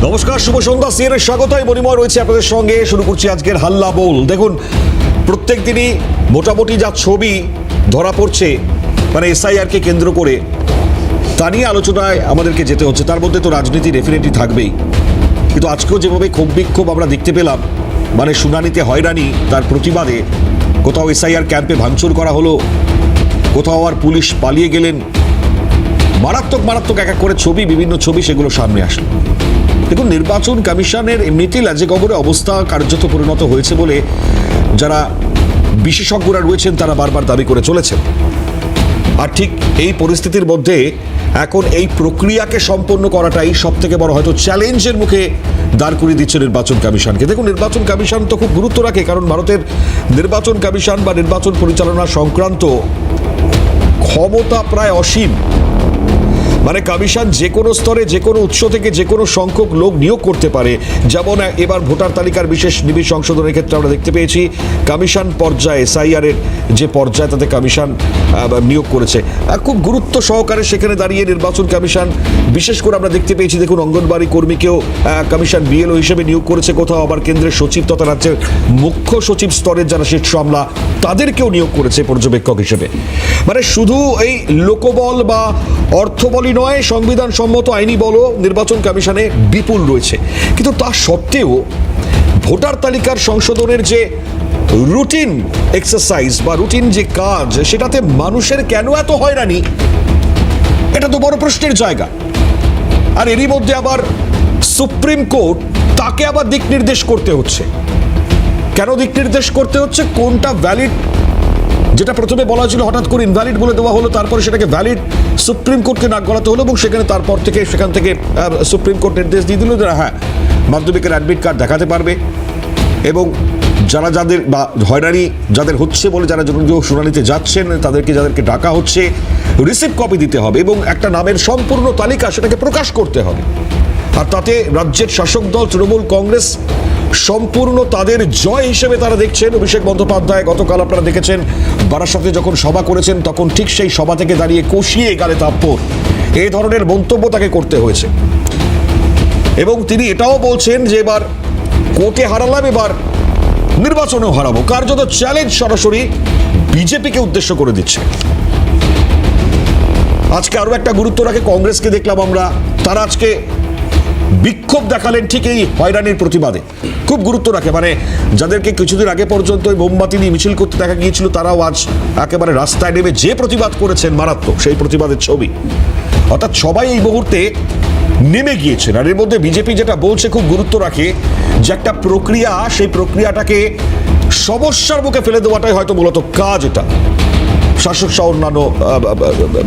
নমস্কার, শুভ সন্ধ্যা। সিএনএর স্বাগতই মণিময় রয়েছে আপনাদের সঙ্গে। শুরু করছি আজকের হাল্লা বোল। দেখুন, প্রত্যেক দিনই মোটামুটি যা ছবি ধরা পড়ছে মানে এসআইআরকে কেন্দ্র করে, তা নিয়ে আলোচনায় আমাদেরকে যেতে হচ্ছে। তার মধ্যে তো রাজনীতি ডেফিনেটলি থাকবেই, কিন্তু আজকেও যেভাবে ক্ষোভ বিক্ষোভ আমরা দেখতে পেলাম, মানে শুনানিতে হয়রানি, তার প্রতিবাদে কোথাও এসআইআর ক্যাম্পে ভাঙচুর করা হলো, কোথাও আর পুলিশ পালিয়ে গেলেন। মারাত্মক মারাত্মক এক এক করে ছবি, বিভিন্ন ছবি সেগুলো সামনে আসলো। দেখুন, নির্বাচন কমিশনের এমনিতেই লাজে গবরে অবস্থা কার্যত পরিণত হয়েছে বলে যারা বিশেষজ্ঞরা রয়েছেন তারা বারবার দাবি করে চলেছেন। আর ঠিক এই পরিস্থিতির মধ্যে এখন এই প্রক্রিয়াকে সম্পন্ন করাটাই সব থেকে বড় হয়তো চ্যালেঞ্জের মুখে দাঁড় করিয়ে দিচ্ছে নির্বাচন কমিশনকে। দেখুন, নির্বাচন কমিশন তো খুব গুরুত্ব রাখে, কারণ ভারতের নির্বাচন কমিশন বা নির্বাচন পরিচালনা সংক্রান্ত ক্ষমতা প্রায় অসীম। মানে কমিশন যে কোনো স্তরে, যে কোনো উৎস থেকে যে কোনো সংখ্যক লোক নিয়োগ করতে পারে। যেমন এবার ভোটার তালিকার বিশেষ নিবিড় সংশোধনের ক্ষেত্রে আমরা দেখতে পেয়েছি কমিশন পর্যায়ে, এসআইআর-এর যে পর্যায়ে তাতে কমিশন নিয়োগ করেছে। খুব গুরুত্ব সহকারে সেখানে দাঁড়িয়ে নির্বাচন কমিশন, বিশেষ করে আমরা দেখতে পেয়েছি, দেখুন, অঙ্গনবাড়ি কর্মীকেও কমিশন বিএলও হিসেবে নিয়োগ করেছে, কোথাও আবার কেন্দ্রের সচিব তথা রাজ্যের মুখ্য সচিব স্তরের যারা শীর্ষ আমলা তাদেরকেও নিয়োগ করেছে পর্যবেক্ষক হিসেবে। মানে শুধু এই লোকবল বা অর্থবলই নয়, সংবিধান সম্মত আইনি বলও নির্বাচন কমিশনে বিপুল রয়েছে। কিন্তু তা সত্ত্বেও ভোটার তালিকার সংশোধনের যে রুটিন এক্সারসাইজ বা রুটিন যে কাজ, সেটাতে মানুষের কেন এত হয়রানি, এটা তো বড় প্রশ্নের জায়গা। আর এরই মধ্যে আবার সুপ্রিম কোর্ট তাকে আবার দিক নির্দেশ করতে হচ্ছে। কেন দিক নির্দেশ করতে হচ্ছে? কোনটা ভ্যালিড, যেটা প্রথমে বলা ছিল হঠাৎ করে ইনভ্যালিড বলে দেওয়া হলো, তারপরে সেটাকে ভ্যালিড সুপ্রিম কোর্টকে নাক গলাতে হলো, এবং সেখান থেকে সুপ্রিম কোর্ট নির্দেশ দিয়ে দিল যে হ্যাঁ, মাধ্যমিকের অ্যাডমিট কার্ড দেখাতে পারবে, এবং যাদের বা হয়রানি যাদের হচ্ছে বলে যারা শুনানিতে যাচ্ছেন যাদেরকে ডাকা হচ্ছে, রিসিপ্ট কপি দিতে হবে এবং একটা নামের সম্পূর্ণ তালিকা সেটাকে প্রকাশ করতে হবে। আর তাতে রাজ্যের শাসক দল তৃণমূল কংগ্রেস সম্পূর্ণ তাদের জয় হিসেবে তারা দেখছেন। অভিষেক বন্দ্যোপাধ্যায় গতকাল আপনারা দেখেছেন বারাসাতে যখন সভা করেছেন, তখন ঠিক সেই সভা থেকে দাঁড়িয়ে কষিয়ে গালে থাপ্পড়, এই ধরনের মন্তব্য তাকে করতে হয়েছে। এবং তিনি এটাও বলছেন যে এবার কোর্টে হারালাম, এবার নির্বাচনেও হারাবো। কার্যত চ্যালেঞ্জ সরাসরি বিজেপিকে উদ্দেশ্য করে দিচ্ছে। আজকে আরো একটা গুরুত্ব রাখে কংগ্রেসকে দেখলাম আমরা, তারা আজকে বিক্ষোভ দেখালেন ঠিক এই হয়রানির প্রতিবাদে। খুব গুরুত্ব রাখে, মানে যাদেরকে কিছুদিন আগে পর্যন্ত মোমবাতি নিয়ে মিছিল করতে দেখা গিয়েছিল, তারাও আজ একেবারে রাস্তায় নেমে যে প্রতিবাদ করেছেন মারাত্মক, সেই প্রতিবাদের ছবি। অর্থাৎ সবাই এই মুহূর্তে নেমে গিয়েছেন। আর এর মধ্যে বিজেপি যেটা বলছে খুব গুরুত্ব রাখে, যে একটা প্রক্রিয়া, সেই প্রক্রিয়াটাকে সমস্যার মুখে ফেলে দেওয়াটাই হয়তো মূলত কাজ। এটা শাসক সহ অন্যান্য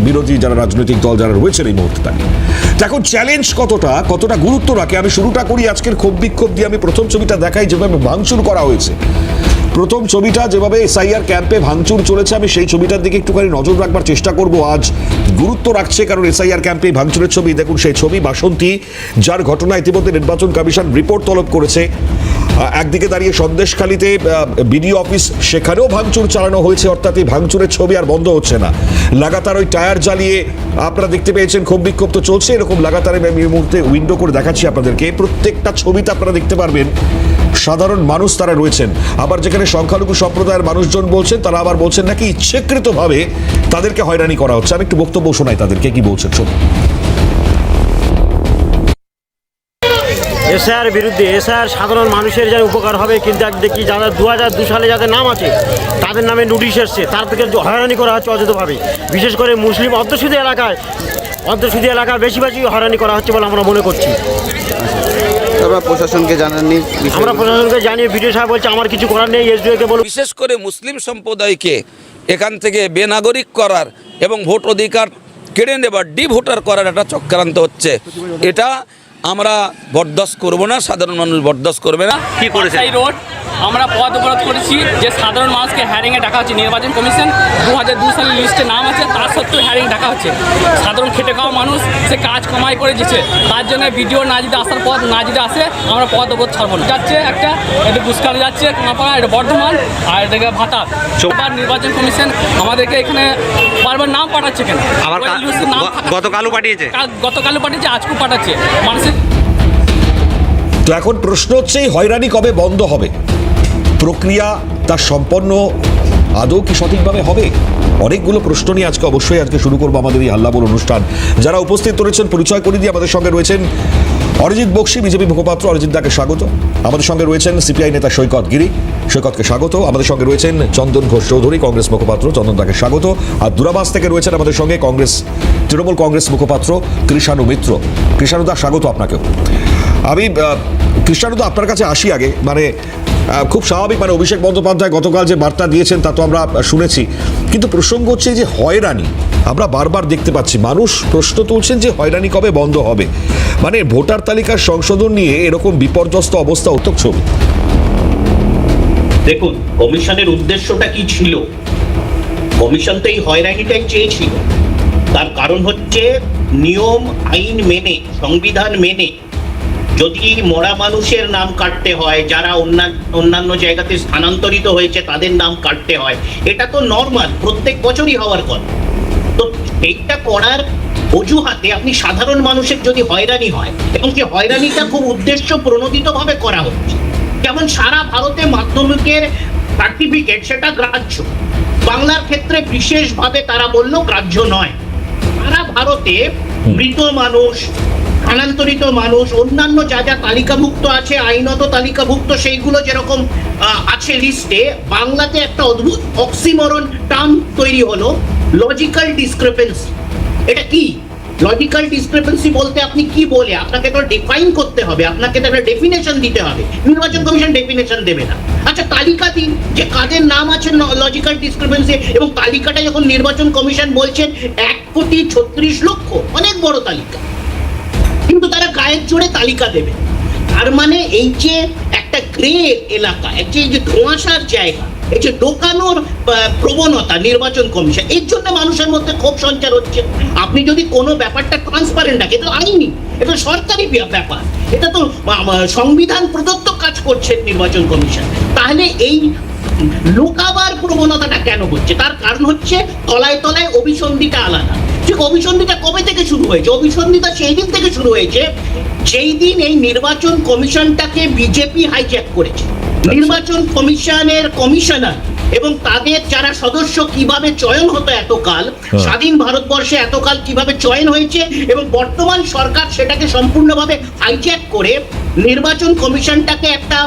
বিরোধী যারা রাজনৈতিক দল যারা রয়েছেন এই মুহূর্তে, এখন চ্যালেঞ্জ কতটা গুরুত্ব রাখে। আমি শুরুটা করি আজকের ক্ষোভ বিক্ষোভ দিয়ে। আমি প্রথম ছবিটা দেখাই, যেভাবে ভাঙচুর করা হয়েছে। প্রথম ছবিটা যেভাবে এসআইআর ক্যাম্পে ভাঙচুর চলেছে, আমি সেই ছবিটার দিকে একটুখানি নজর রাখবার চেষ্টা করব। আজ গুরুত্ব রাখছে কারণ এসআইআর ক্যাম্পে ভাঙচুরের ছবি। দেখুন সেই ছবি, বাসন্তী, যার ঘটনা ইতিমধ্যে নির্বাচন কমিশন রিপোর্ট তলব করেছে। একদিকে দাঁড়িয়ে সন্দেশখালীতে বিডিও অফিস, সেখানেও ভাঙচুর চালানো হয়েছে। অর্থাৎ এই ভাঙচুরের ছবি আর বন্ধ হচ্ছে না। লাগাতার ওই টায়ার জ্বালিয়ে আপনারা দেখতে পেয়েছেন, ক্ষোভ বিক্ষোভ তো চলছে। এরকম লাগাতার আমি এই মুহূর্তে উইন্ডো করে দেখাচ্ছি আপনাদেরকে। প্রত্যেকটা ছবিতে আপনারা দেখতে পারবেন সাধারণ মানুষ তারা রয়েছেন। আবার যেখানে সংখ্যালঘু সম্প্রদায়ের মানুষজন বলছেন, তারা আবার বলছেন নাকি ইচ্ছাকৃতভাবে তাদেরকে হয়রানি করা হচ্ছে। আমি একটু বক্তব্য শোনাই তাদেরকে কি বলছেন। এসআইআর বিরুদ্ধে, এসআইআর সাধারণ মানুষের যেন উপকার হবে, কিন্তু দেখি যারা 2002 সালে যাদের নাম আছে তাদের নামে নোটিশ এসছে, তার থেকে হয়রানি করা হচ্ছে অযথভাবে। বিশেষ করে মুসলিম অধ্যুষিত এলাকায় বেশি হয়রানি করা হচ্ছে বলে আমরা মনে করছি। আমরা প্রশাসনকে জানাননি, আমরা প্রশাসনকে জানিয়ে ভিডিও সাহেব বলছে আমার কিছু করার নেই, এসডিওকে বলুন। বিশেষ করে মুসলিম সম্প্রদায়কে এখান থেকে বেনাগরিক করার এবং ভোট অধিকার কেড়ে নেবার, ডিভোটার করার একটা চক্রান্ত হচ্ছে। এটা আমরা বরদাস্ত করব না, সাধারণ মানুষ বরদাস্ত করবে না। কি করেছে এই রোড আমরা পথ অবরোধ করেছি যে সাধারণ মানুষকে হ্যারিংয়ে ডাকা হচ্ছে। নির্বাচন কমিশন 2002 সালের লিস্টে নাম আছে, তার সত্ত্বেও হ্যারিং ডাকা হচ্ছে। সাধারণ খেটে খাওয়া মানুষ সে কাজ কমাই করে দিচ্ছে, তার জন্য ভিডিও না যদি আসার পথ না যদি আসে আমরা পথ অবরোধ ছাড়বো না। যাচ্ছে একটা, এটা বুসকালে যাচ্ছে, কোনাপাড়া, এটা বর্ধমান, আর এটাকে ভাতা। নির্বাচন কমিশন আমাদেরকে এখানে বারবার নাম পাঠাচ্ছে কেন? গতকালও পাঠিয়েছে, আজকেও পাঠাচ্ছে। মানুষের তো এখন প্রশ্ন হচ্ছে এই হয়রানি কবে বন্ধ হবে, প্রক্রিয়া তার সম্পন্ন আদৌ কি সঠিকভাবে হবে? অনেকগুলো প্রশ্ন নিয়ে অবশ্যই আজকে শুরু করবো আমাদের এই হাল্লা বল অনুষ্ঠান। যারা উপস্থিত রয়েছেন পরিচয় করে দিয়ে আমাদের সঙ্গে রয়েছেন অরিজিৎ বক্সি, বিজেপি মুখপাত্র। অরিজিৎ দাকে স্বাগত। আমাদের সঙ্গে রয়েছেন সিপিআই নেতা সৈকত গিরি, সৈকতকে স্বাগত। আমাদের সঙ্গে রয়েছেন চন্দন ঘোষ চৌধুরী, কংগ্রেস মুখপাত্র, চন্দন দাকে স্বাগত। আর দূরাবাস থেকে রয়েছেন আমাদের সঙ্গে তৃণমূল কংগ্রেস মুখপাত্র কৃষাণু মিত্র। কৃষাণু দা, স্বাগত আপনাকেও। আমি কৃষাণু দা আপনার কাছে আসি আগে, মানে খুব স্বাভাবিক, মানে অভিষেক বন্দ্যোপাধ্যায় গতকাল যে বার্তা দিয়েছেন তা তো আমরা শুনেছি, কিন্তু প্রসঙ্গ হচ্ছে যে হয়রানি আমরা বারবার দেখতে পাচ্ছি। মানুষ প্রশ্ন তুলছেন যে হয়রানি কবে বন্ধ হবে, মানে ভোটার তালিকার সংশোধন নিয়ে এরকম বিপর্যস্ত অবস্থা উত্তক ছবি। দেখুন, কমিশনের উদ্দেশ্যটা কি ছিল? কমিশন তো এই হয়রানিটাই চেয়েছিল। তার কারণ হচ্ছে নিয়ম আইন মেনে, সংবিধান মেনে যদি মরা মানুষের নাম কাটতে হয়, যারা অন্যান্য জায়গাতে স্থানান্তরিত হয়েছে তাদের নাম কাটতে হয়, এটা তো নর্মাল, প্রত্যেক বছরই হওয়ার কথা। তো এইটা করার অজুহাতে আপনি সাধারণ মানুষের যদি হয়রানি হয়, এবং যে হয়রানিটা খুব উদ্দেশ্য প্রণোদিতভাবে করা হচ্ছে, যেমন সারা ভারতে মাধ্যমিকের সার্টিফিকেট সেটা গ্রাহ্য, বাংলার ক্ষেত্রে বিশেষভাবে তারা বলল গ্রাহ্য নয়। সারা ভারতে মৃত মানুষ, স্থানান্তরিত মানুষ, অন্যান্য যা যা তালিকাভুক্ত আছে, আইনত তালিকাভুক্ত, সেইগুলো যেরকম আছে লিস্টে, বাংলাতে একটা অদ্ভুত অক্সিমরন টার্ম তৈরি হলো, লজিক্যাল ডিসক্রিপেন্সি। এটা কি লজিক্যাল ডিসক্রিপেন্সি বলতে আপনি কি বলে, আপনাকে তো ডিফাইন করতে হবে, আপনাকে তো একটা ডেফিনেশন দিতে হবে। নির্বাচন কমিশন ডেফিনেশন দেবে না। আচ্ছা, তালিকা দিন যে কাদের নাম আছে লজিক্যাল ডিসক্রিপেন্সি, এবং তালিকাটা যখন নির্বাচন কমিশন বলছেন 1,36,00,000, অনেক বড় তালিকা, কিন্তু তারা গায়ের জোরে তালিকা দেবে। তার মানে এই যে একটা গ্রে এলাকা, এই যে ধোঁয়াশার জায়গা, এই যে ঢোকানোর প্রবণতা নির্বাচন কমিশন, এর জন্য মানুষের মধ্যে ক্ষোভ সঞ্চার হচ্ছে। আপনি যদি কোনো ব্যাপারটা ট্রান্সপারেন্ট রাখে, এটা আইনি, এটা সরকারি ব্যাপার, এটা তো সংবিধান প্রদত্ত কাজ করছে নির্বাচন কমিশন, তাহলে এই লোকাবার প্রবণতাটা কেন হচ্ছে? তার কারণ হচ্ছে তলায় তলায় অভিসন্ধিটা আলাদা। ঠিক অভিসন্ধিটা কবে থেকে শুরু হয়েছে? অভিসন্ধিটা সেই দিন থেকে শুরু হয়েছে যেই দিন এই নির্বাচন কমিশনটাকে বিজেপি হাইজ্যাক করেছে। নির্বাচন কমিশনের কমিশনার এবং তাদের যারা সদস্য কিভাবে চয়ন হতো এতকাল, স্বাধীন ভারতবর্ষে এতকাল কিভাবে চয়ন হয়েছে, এবং বর্তমান সরকার সেটাকে সম্পূর্ণভাবে হাইজ্যাক করে নির্বাচন কমিশনটাকে একটা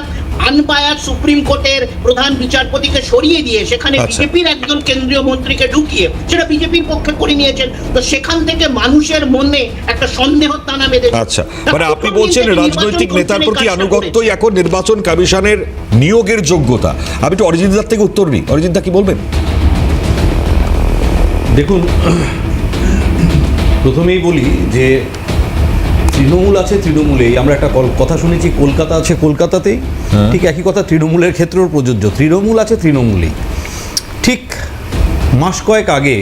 আনবায়াস সুপ্রিম কোর্টের প্রধান বিচারপতিকে সরিয়ে দিয়ে সেখানে বিজেপির একজন কেন্দ্রীয় মন্ত্রীকে ঢুকিয়ে সেটা বিজেপির পক্ষে করে নিয়েছেন। তো সেখান থেকে মানুষের মনে একটা সন্দেহ টানা বেঁধে। আচ্ছা, মানে আপনি বলছেন রাজনৈতিক নেতার প্রতি আনুগত্যই এখন নির্বাচন কমিশনের নিয়োগের যোগ্যতা। আমি একটু অরিজিৎ দার থেকে উত্তর নিই। অরিজিৎ দা, কি বলবেন? দেখুন, প্রথমেই বলি যে তৃণমূল আছে তৃণমূলেই। আমরা একটা কথা শুনেছি, কলকাতা আছে কলকাতাতেই, ঠিক একই কথা তৃণমূলের ক্ষেত্রেও প্রযোজ্য। তৃণমূল আছে তৃণমূলেই। ঠিক মাস কয়েক আগে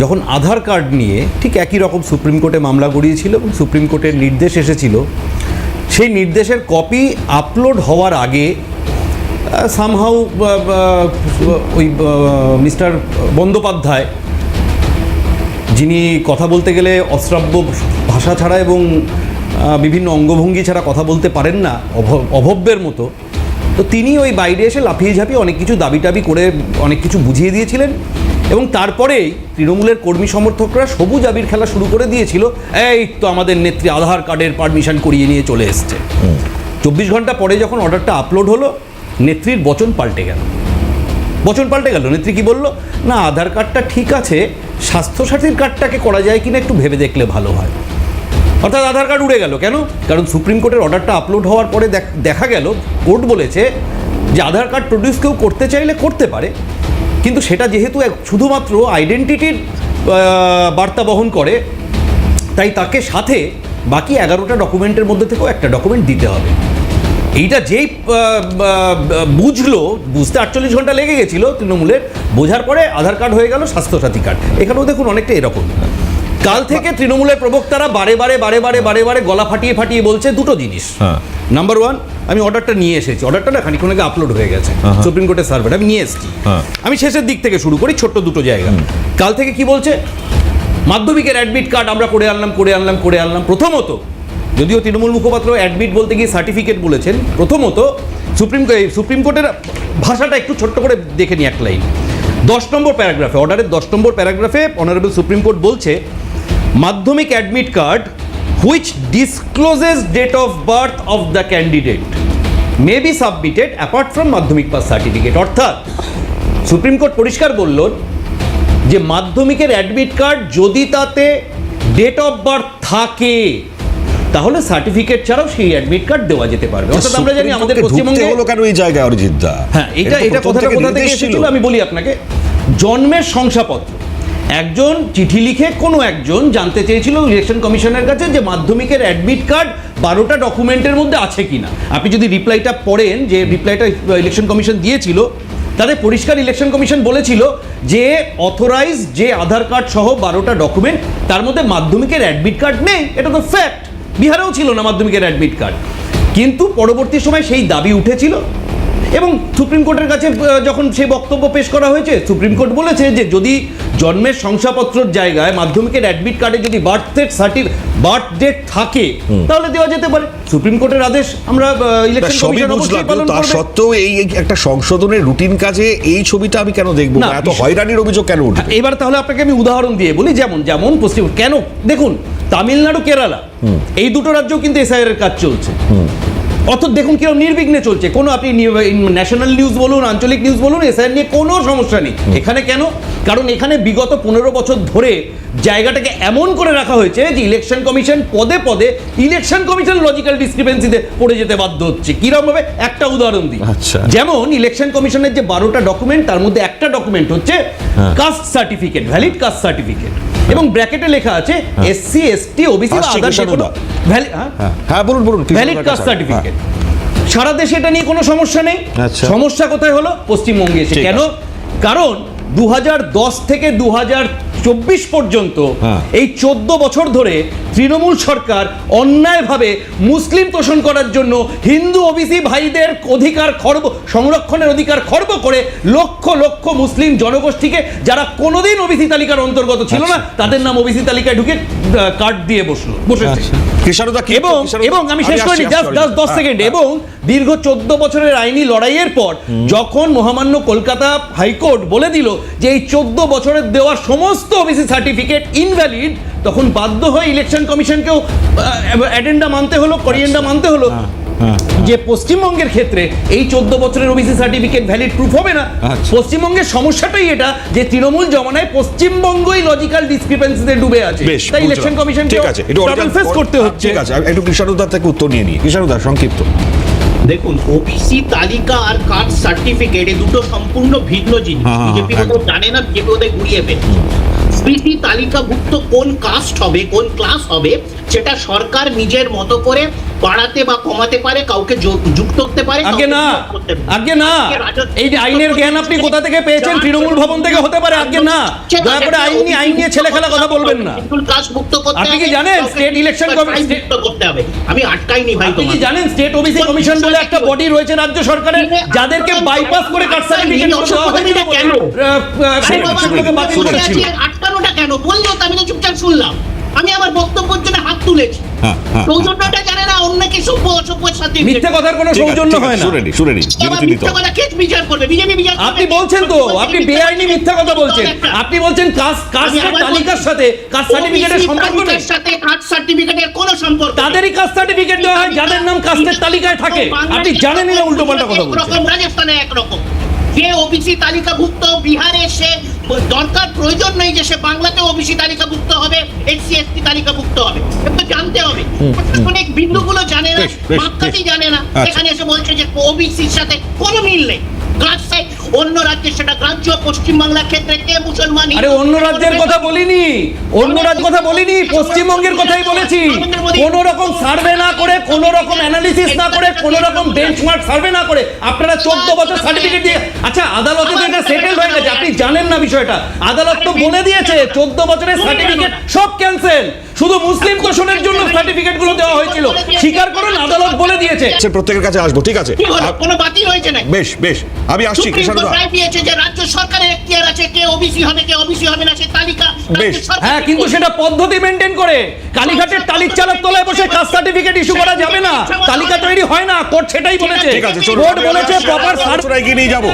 যখন আধার কার্ড নিয়ে ঠিক একই রকম সুপ্রিম কোর্টে মামলা গড়িয়েছিল এবং সুপ্রিম কোর্টের নির্দেশ এসেছিল, সেই নির্দেশের কপি আপলোড হওয়ার আগে সামহাউ ওই মিস্টার বন্দ্যোপাধ্যায়, যিনি কথা বলতে গেলে অশ্রাব্য ভাষা ছাড়া এবং বিভিন্ন অঙ্গভঙ্গি ছাড়া কথা বলতে পারেন না, অভব্যের মতো, তো তিনি ওই বাইরে এসে লাফিয়ে ঝাঁপিয়ে অনেক কিছু দাবি টাবি করে অনেক কিছু বুঝিয়ে দিয়েছিলেন। এবং তারপরেই তৃণমূলের কর্মী সমর্থকরা সবুজ আবির খেলা শুরু করে দিয়েছিল, এই তো আমাদের নেত্রী আধার কার্ডের পারমিশন করিয়ে নিয়ে চলে এসছে। 24 ঘন্টা পরে যখন অর্ডারটা আপলোড হলো, নেত্রীর বচন পাল্টে গেল। নেত্রী কি বলল? না, আধার কার্ডটা ঠিক আছে, স্বাস্থ্যসাথীর কার্ডটাকে করা যায় কিনা একটু ভেবে দেখলে ভালো হয়। অর্থাৎ আধার কার্ড উড়ে গেল। কেন? কারণ সুপ্রিম কোর্টের অর্ডারটা আপলোড হওয়ার পরে দেখা গেল, কোর্ট বলেছে যে আধার কার্ড প্রডিউস কেউ করতে চাইলে করতে পারে, কিন্তু সেটা যেহেতু শুধুমাত্র আইডেন্টিটির বার্তা বহন করে, তাই তাকে সাথে বাকি 11টা ডকুমেন্টের মধ্যে থেকেও একটা ডকুমেন্ট দিতে হবে। এইটা যেই বুঝতে 48 ঘন্টা লেগে গেছিল তৃণমূলের, বোঝার পরে আধার কার্ড হয়ে গেল স্বাস্থ্যসাথী কার্ড। এখানেও দেখুন অনেকটা এরকম। কাল থেকে তৃণমূলের প্রবক্তারা বারে বারে গলা ফাটিয়ে বলছে দুটো জিনিস। নাম্বার 1, আমি অর্ডারটা নিয়ে এসেছি, অর্ডারটা না খানিক্ষণ আগে আপলোড হয়ে গেছে সুপ্রিম কোর্টের সার্ভারে, আমি নিয়ে এসেছি। আমি শেষের দিক থেকে শুরু করি, ছোট্ট দুটো জায়গা। কাল থেকে কি বলছে? মাধ্যমিকের অ্যাডমিট কার্ড আমরা করে আনলাম। প্রথমত যদিও তৃণমূল মুখপাত্র অ্যাডমিট বলতে গিয়ে সার্টিফিকেট বলেছেন। প্রথমত সুপ্রিম কোর্টের ভাষাটা একটু ছোট্ট করে দেখে নিই এক লাইন। 10 নম্বর প্যারাগ্রাফে, অর্ডারের 10 নম্বর প্যারাগ্রাফে অনারেবল সুপ্রিম কোর্ট বলছে Madhyamik admit card which discloses date of birth of the candidate may be submitted apart from Madhyamik pass certificate. অর্থাৎ সুপ্রিম কোর্ট পরিষ্কার বলল যে মাধ্যমিকের অ্যাডমিট কার্ড যদি তাতে ডেট অফ বার্থ থাকে তাহলে সার্টিফিকেট ছাড়াও সেই অ্যাডমিট কার্ড দেওয়া যেতে পারবে। অর্থাৎ আমরা জানি আমাদের পশ্চিমবঙ্গে হলো কেন এই জায়গায় অরিজিৎ দা? হ্যাঁ, এটা কথাটা কোথা থেকে এসেছিল আমি বলি আপনাকে। জন্মের শংসাপত্র, একজন চিঠি লিখে কোনো একজন জানতে চেয়েছিল ইলেকশন কমিশনের কাছে যে মাধ্যমিকের অ্যাডমিট কার্ড 12টা ডকুমেন্টের মধ্যে আছে কিনা। আপনি যদি রিপ্লাইটা পড়েন, যে রিপ্লাইটা ইলেকশন কমিশন দিয়েছিল, তাদের পরিষ্কার ইলেকশন কমিশন বলেছিল যে অথরাইজ যে আধার কার্ড সহ 12টা ডকুমেন্ট, তার মধ্যে মাধ্যমিকের অ্যাডমিট কার্ড নেই। এটা তো ফ্যাক্ট। বিহারেও ছিল না মাধ্যমিকের অ্যাডমিট কার্ড, কিন্তু পরবর্তী সময় সেই দাবি উঠেছিল এবং সুপ্রিম কোর্টের কাছে যখন সেই বক্তব্য পেশ করা হয়েছে, সুপ্রিম কোর্ট বলেছে যে যদি জন্মের শংসাপত্রের জায়গায় মাধ্যমিকের অ্যাডমিট কার্ডে যদি বার্থ ডেট থাকে তাহলে দেওয়া যেতে পারে। সুপ্রিম কোর্টের আদেশ আমরা ইলেকশন কমিশন অবশ্যই পালন তার করবে। সত্ত্বেও এই একটা সংশোধনের রুটিন কাজে এই ছবিটা আমি কেন দেখবো না? এত হয়রানির অভিযোগ কেন উঠবে? এবার তাহলে আপনাকে আমি উদাহরণ দিয়ে বলি, যেমন পশ্চিম কেন দেখুন তামিলনাড়ু, কেরালা, এই দুটো রাজ্যেও কিন্তু এসআইআর এর কাজ চলছে। অর্থাৎ দেখুন কিরকম নির্বিঘ্নে চলছে। কোনো আপনি ন্যাশনাল নিউজ বলুন, আঞ্চলিক নিউজ বলুন, এসআইআর নিয়ে কোনো সমস্যা নেই। এখানে কেন? কারণ এখানে বিগত 15 বছর ধরে জায়গাটাকে এমন করে রাখা হয়েছে যে ইলেকশন কমিশন পদে পদে ইলেকশন কমিশন লজিক্যাল ডিসক্রিপেন্সিতে পড়ে যেতে বাধ্য হচ্ছে। কিরকম ভাবে? একটা উদাহরণ দিই। যেমন ইলেকশন কমিশনের যে 12টা ডকুমেন্ট, তার মধ্যে একটা ডকুমেন্ট হচ্ছে caste certificate, valid caste certificate, এবং ব্র্যাকেটে লেখা আছে এসসি, এসটি, ওবিসি বা আদার যে কোনো হ্যাঁ বলুন ভ্যালিড কাস্ট সার্টিফিকেট। সারা দেশে এটা নিয়ে কোনো সমস্যা নেই। সমস্যা কোথায় হলো? পশ্চিমবঙ্গে এসে। কেন? কারণ 2010 থেকে 2024 পর্যন্ত এই 14 বছর ধরে তৃণমূল সরকার অন্যায়ভাবে মুসলিম তোষণ করার জন্য হিন্দু ওবিসি ভাইদের অধিকার সংরক্ষণের অধিকার খর্ব করে লক্ষ লক্ষ মুসলিম জনগোষ্ঠীকে, যারা কোনোদিন ওবিসি তালিকার অন্তর্গত ছিল না, তাদের নাম ওবিসি তালিকায় ঢুকে কার্ড দিয়ে বসেছে। এবং আমি শেষ করিনি, জাস্ট 10 সেকেন্ড। এবং দীর্ঘ 14 বছরের আইনি লড়াইয়ের পর যখন মহামান্য কলকাতা হাইকোর্ট বলে দিল যে এই 14 বছরের দেওয়া সমস্ত ওবিসি সার্টিফিকেট ইনভ্যালিড, তখন বাধ্য হয়ে ইলেকশন কমিশনকেও অ্যাডেন্ডা মানতে হলো, করিয়েন্ডা মানতে হলো যে পশ্চিমবঙ্গের ক্ষেত্রে এই 14 বছরের ওবিসি সার্টিফিকেট ভ্যালিড প্রুফ হবে না। পশ্চিমবঙ্গের সমস্যাটাই এটা যে তৃণমূল জমানায় পশ্চিমবঙ্গই লজিক্যাল ডিসক্রিপেন্সিতে ডুবে আছে, তাই ইলেকশন কমিশনকে ট্রাবল ফেস করতে হচ্ছে। ঠিক আছে, একটু কৃষ্ণদার থেকে উত্তর নিয়ে নিই। কৃষ্ণদার সংক্ষিপ্ত। দেখুন, ওবিসি তালিকা আর কাস্ট সার্টিফিকেট এই দুটো সম্পূর্ণ ভিন্ন জিনিস। বিজেপি তো জানে না, বিজেপি ওদের গুড়িয়ে ফেলছে। ওবিসি তালিকাভুক্ত কোন কাস্ট হবে, কোন ক্লাস হবে, সেটা সরকার নিজের মতো করে বাড়াতে বা কমাতে পারে, কাউকে যুক্ত করতে পারে। আগে না এই যে আইনের জ্ঞান আপনি কোথা থেকে পেয়েছেন? তৃণমূল ভবন থেকে হতে পারে। আগে না, দয়া করে আইন নিয়ে ছেলে খেলা কথা বলবেন না। আপনি কি জানেন স্টেট ইলেকশন কমিশন করতে হবে? আমি আটকাইনি ভাই। আপনি কি জানেন স্টেট ওবিসি কমিশন বলে একটা বডি রয়েছে রাজ্য সরকারের, যাদেরকে বাইপাস করে কাস্ট সার্টিফিকেট দেওয়া হয়েছিল? কেন আটকানোটা কেন বললো? আমি তো চুপচাপ শুনলাম। আমি আমার বক্তব্যের জন্য হাত তুলেছি। সৌজন্যটা জানে না, অন্যকে সভ্য অসভ্যের সাথে মিথ্যে কথার কোনো সৌজন্য হয় না। শুনে নি মিথ্যা কথা কে বিচার করবে? বিজেপি বিচার করবে। আপনি বলছেন তো, আপনি বেআইনি মিথ্যা কথা বলছেন। আপনি বলছেন কাস্টের তালিকার সাথে কাস্ট সার্টিফিকেটের সম্পর্ক নেই। সাথে কাস্ট সার্টিফিকেটের কোনো সম্পর্ক নেই। তাদেরই কাস্ট সার্টিফিকেট দেওয়া হয় যাদের নাম কাস্টের তালিকায় থাকে। আপনি জানেনই না, উল্টোপাল্টা কথা বলছেন। রাজস্থানে একরকম, যে ওবিসি তালিকাভুক্ত বিহারে সে দরকার প্রয়োজন নেই যে সে বাংলাতে ওবিসি তালিকাভুক্ত হবে, এসসি এসটি তালিকাভুক্ত হবে। এটা জানতে হবে। অনেক বিন্দুগুলো জানে না, মাপকাঠি জানে না। এখানে এসে বলছে যে ওবিসির সাথে কোনো মিল নেই। অন্য রাজ্যে সেটা রাজ্য, পশ্চিমবাংলার ক্ষেত্রে কে মুসলমান? আরে অন্য রাজ্যের কথা বলিনি, অন্য রাজ্যের কথা বলিনি, পশ্চিমবঙ্গের কথাই বলেছি। কোন রকম সার্ভে না করে, কোন রকম অ্যানালিসিস না করে, কোন রকম বেঞ্চমার্ক সার্ভে না করে আপনারা 14 বছর সার্টিফিকেট দিয়ে, আচ্ছা আদালতে তো এটা সেটেল হয়ে গেছে। আপনি জানেন না বিষয়টা? আদালত তো বলে দিয়েছে 14 বছরের সার্টিফিকেট সব ক্যান্সেল, শুধু মুসলিম তোষণের জন্য সার্টিফিকেট গুলো দেওয়া হয়েছিল। স্বীকার করুন, আদালত বলে দিয়েছে। প্রত্যেকের কাছে আসবো, ঠিক আছে? কি হলো, কোনো বাতিল হয়েছে নাকি? বেশ বেশ, আমি আসছি সুপ্রিম কৃষ্ণ কোর্ট রায় দিয়েছে যে রাজ্য সরকারের এখতিয়ার আছে কে ওবিসি হবে কে ওবিসি হবে না, সেই তালিকা বেশ। রাজ্য সরকার হ্যাঁ, কিন্তু সেটা পদ্ধতি মেনটেন করে। কালীঘাটের টালির চালার তলায় বসে কাস্ট সার্টিফিকেট ইস্যু করা যাবে না, তালিকা তৈরি হয় না, কোর্ট সেটাই বলেছে। ঠিক আছে, চলুন। কোর্ট বলেছে প্রপার আলোচনা এগিয়ে নিয়ে যাবো।